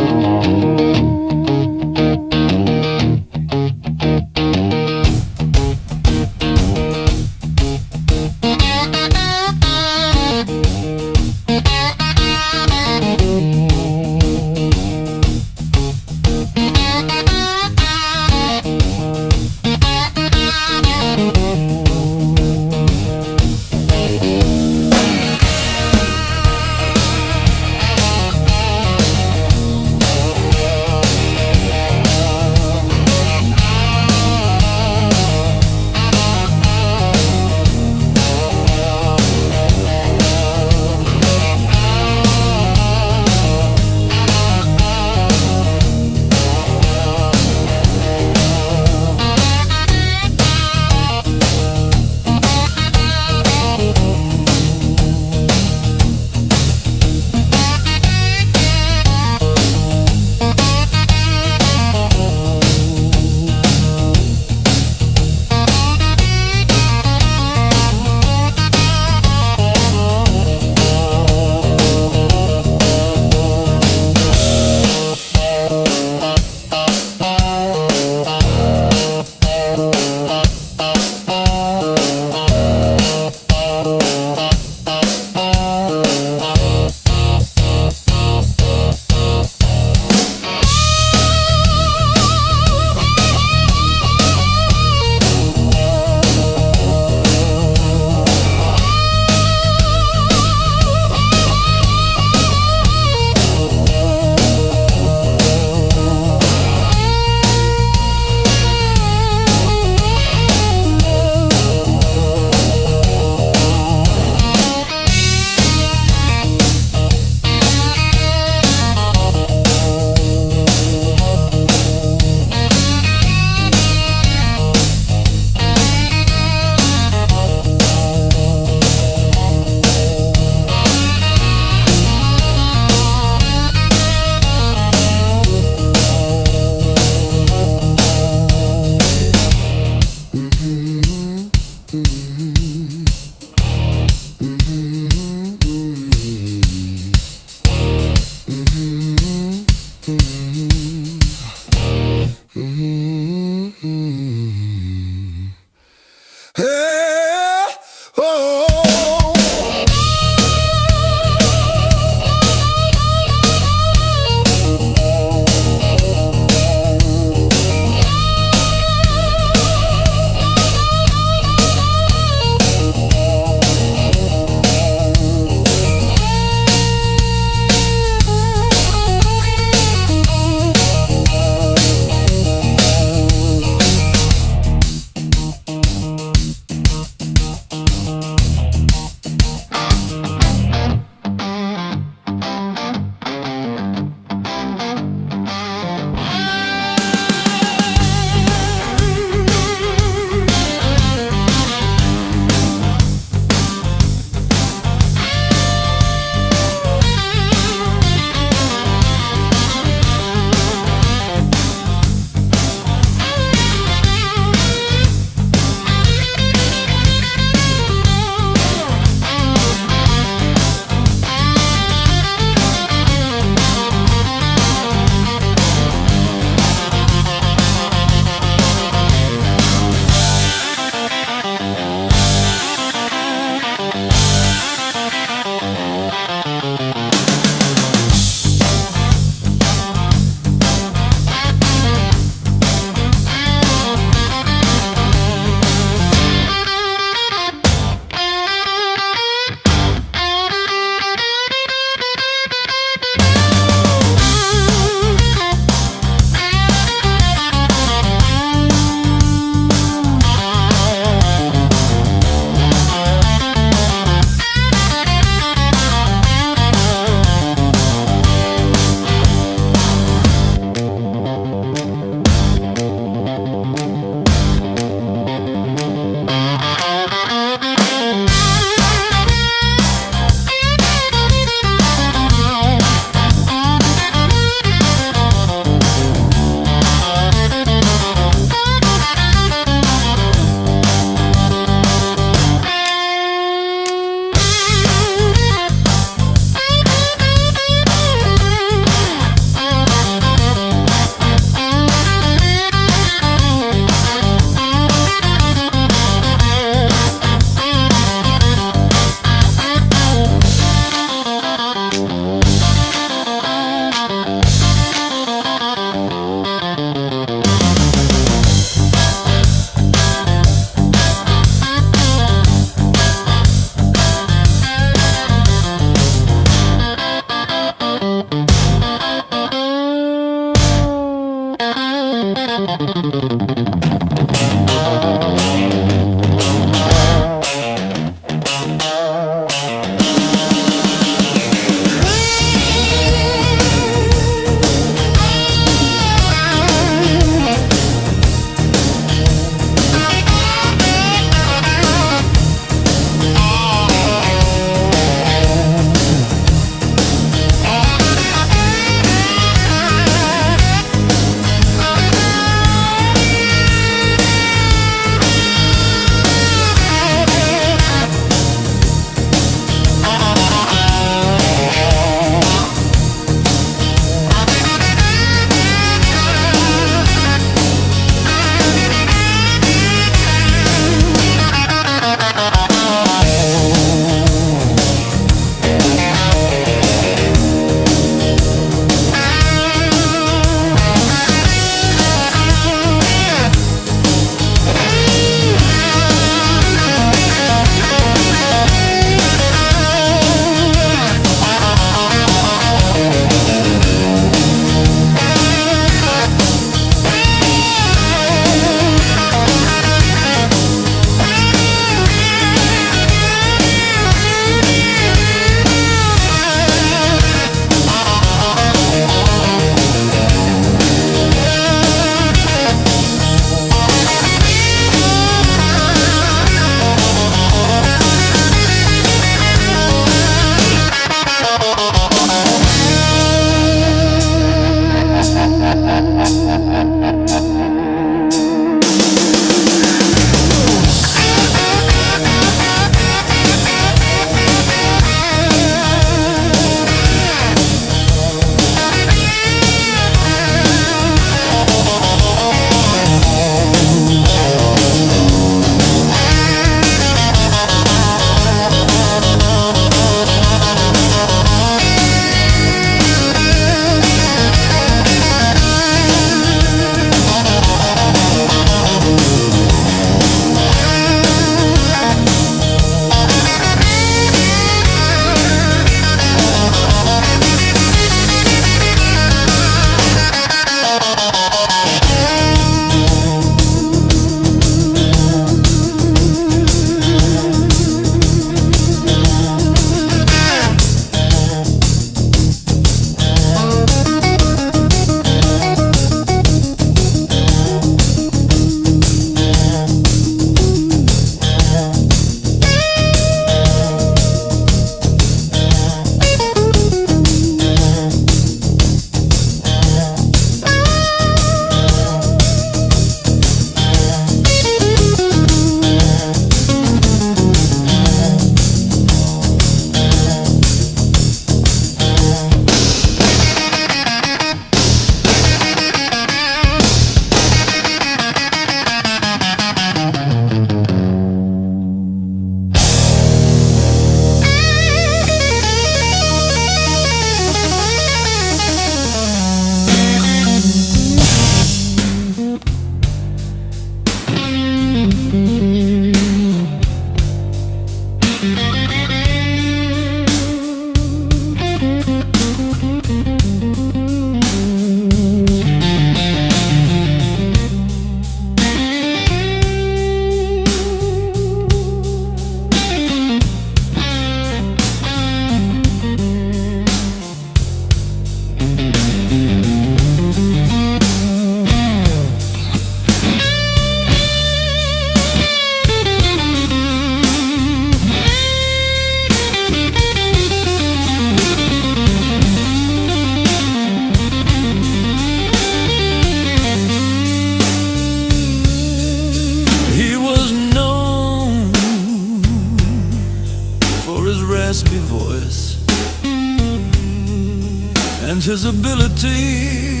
and his ability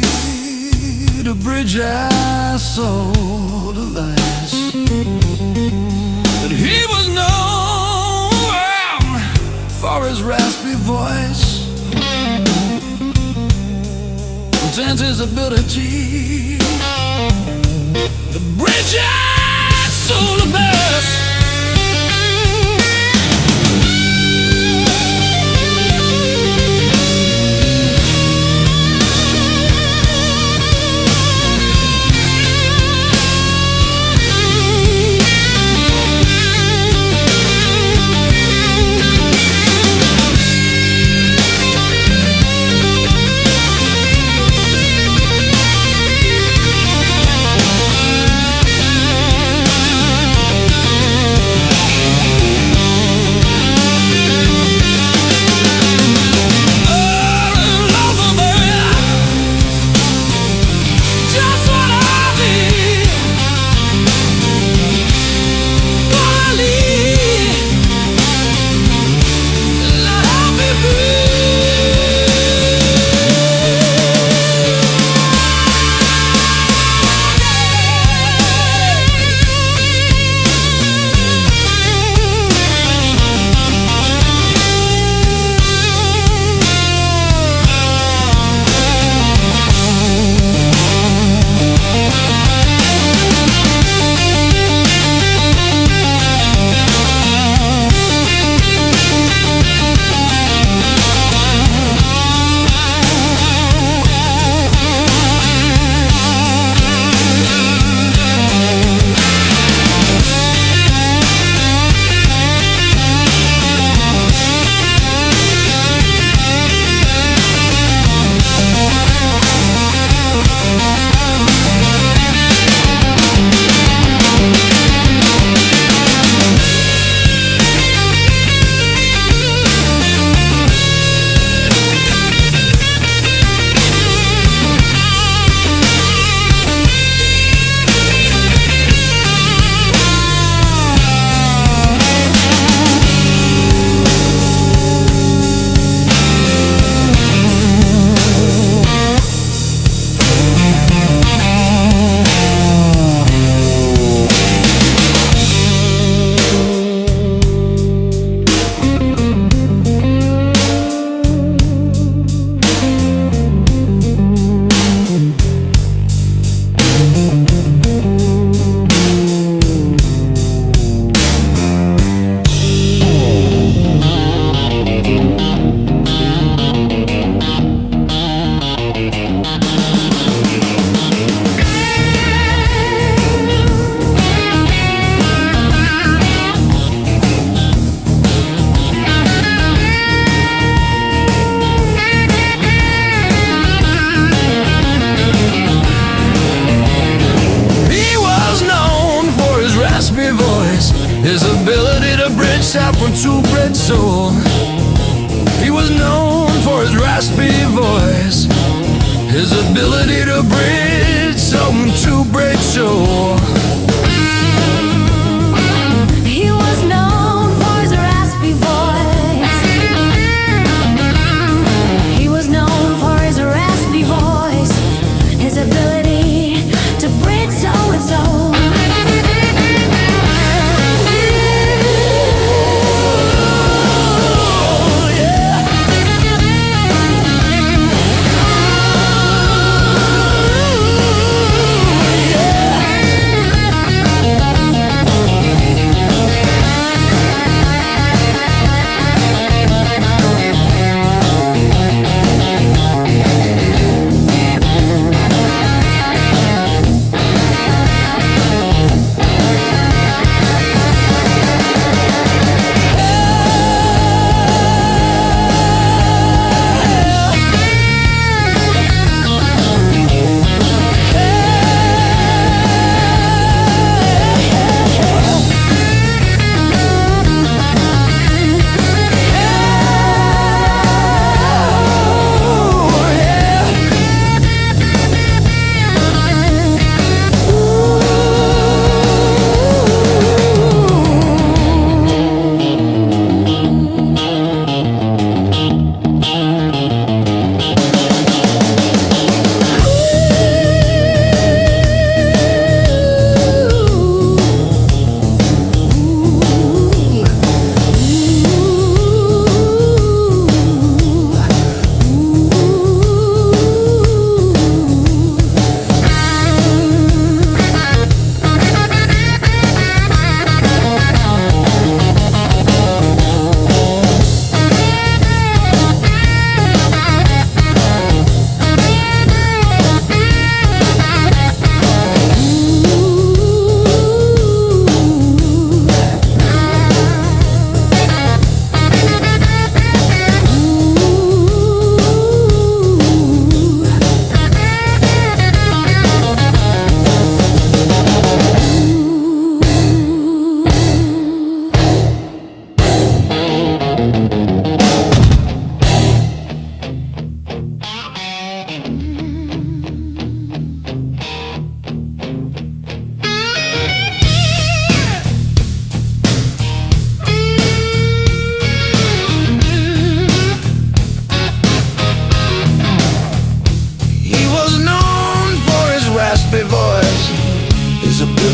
to bridge our soul to lies. But he was known for his raspy voice and his ability to bridge our soul to lies.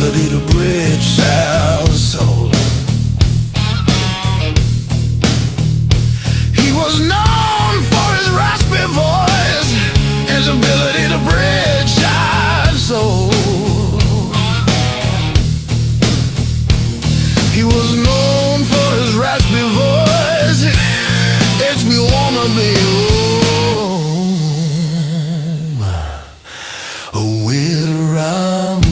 ability to bridge sound and soul. He was known for his raspy voice, his ability to bridge sound and soul. He was known for his raspy voice. Makes me wanna be home where I'm.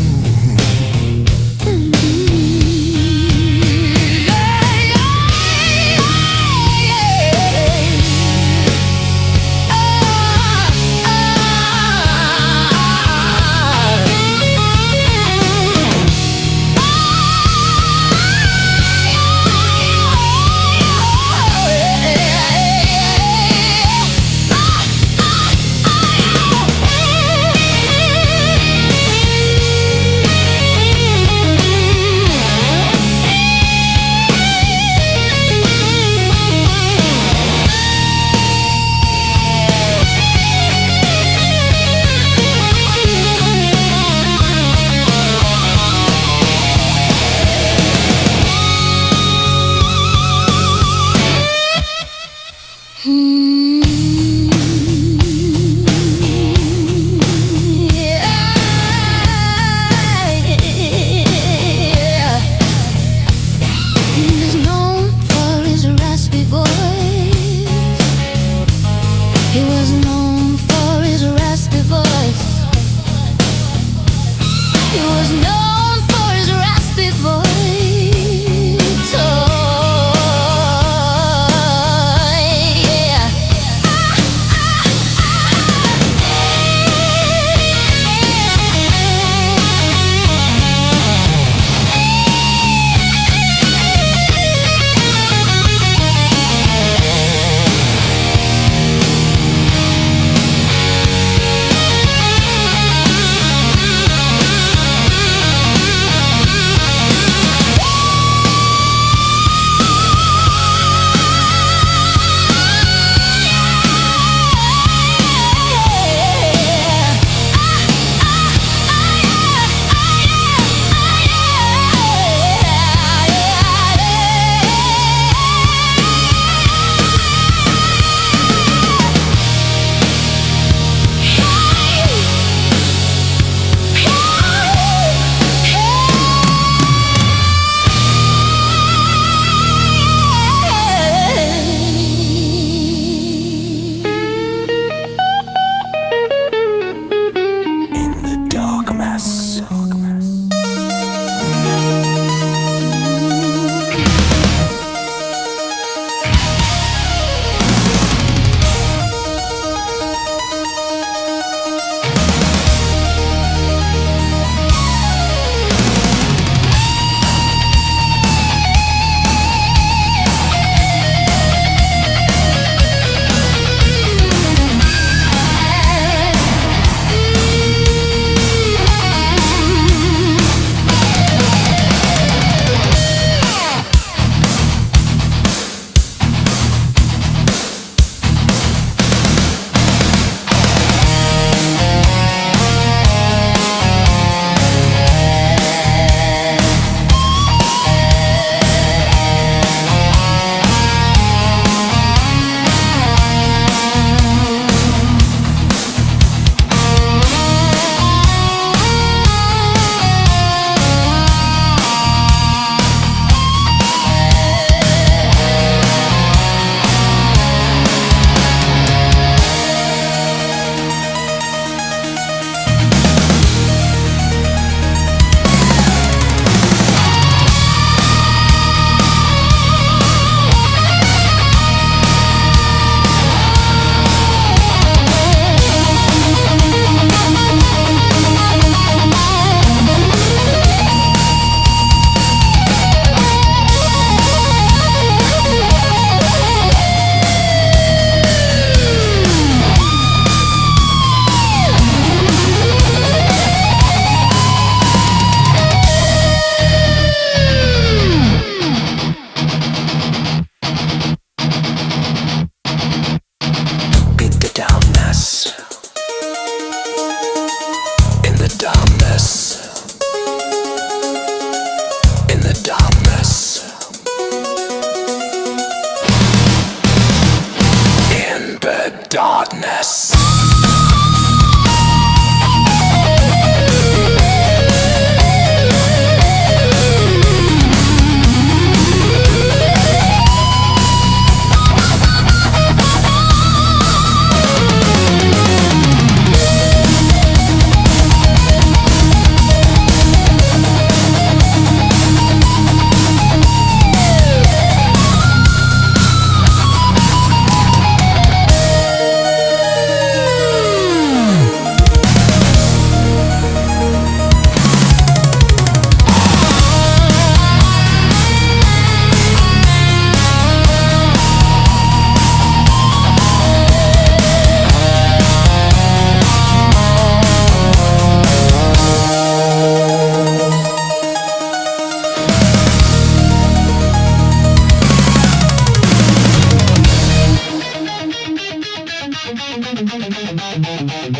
stupid darkness.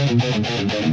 Thank you.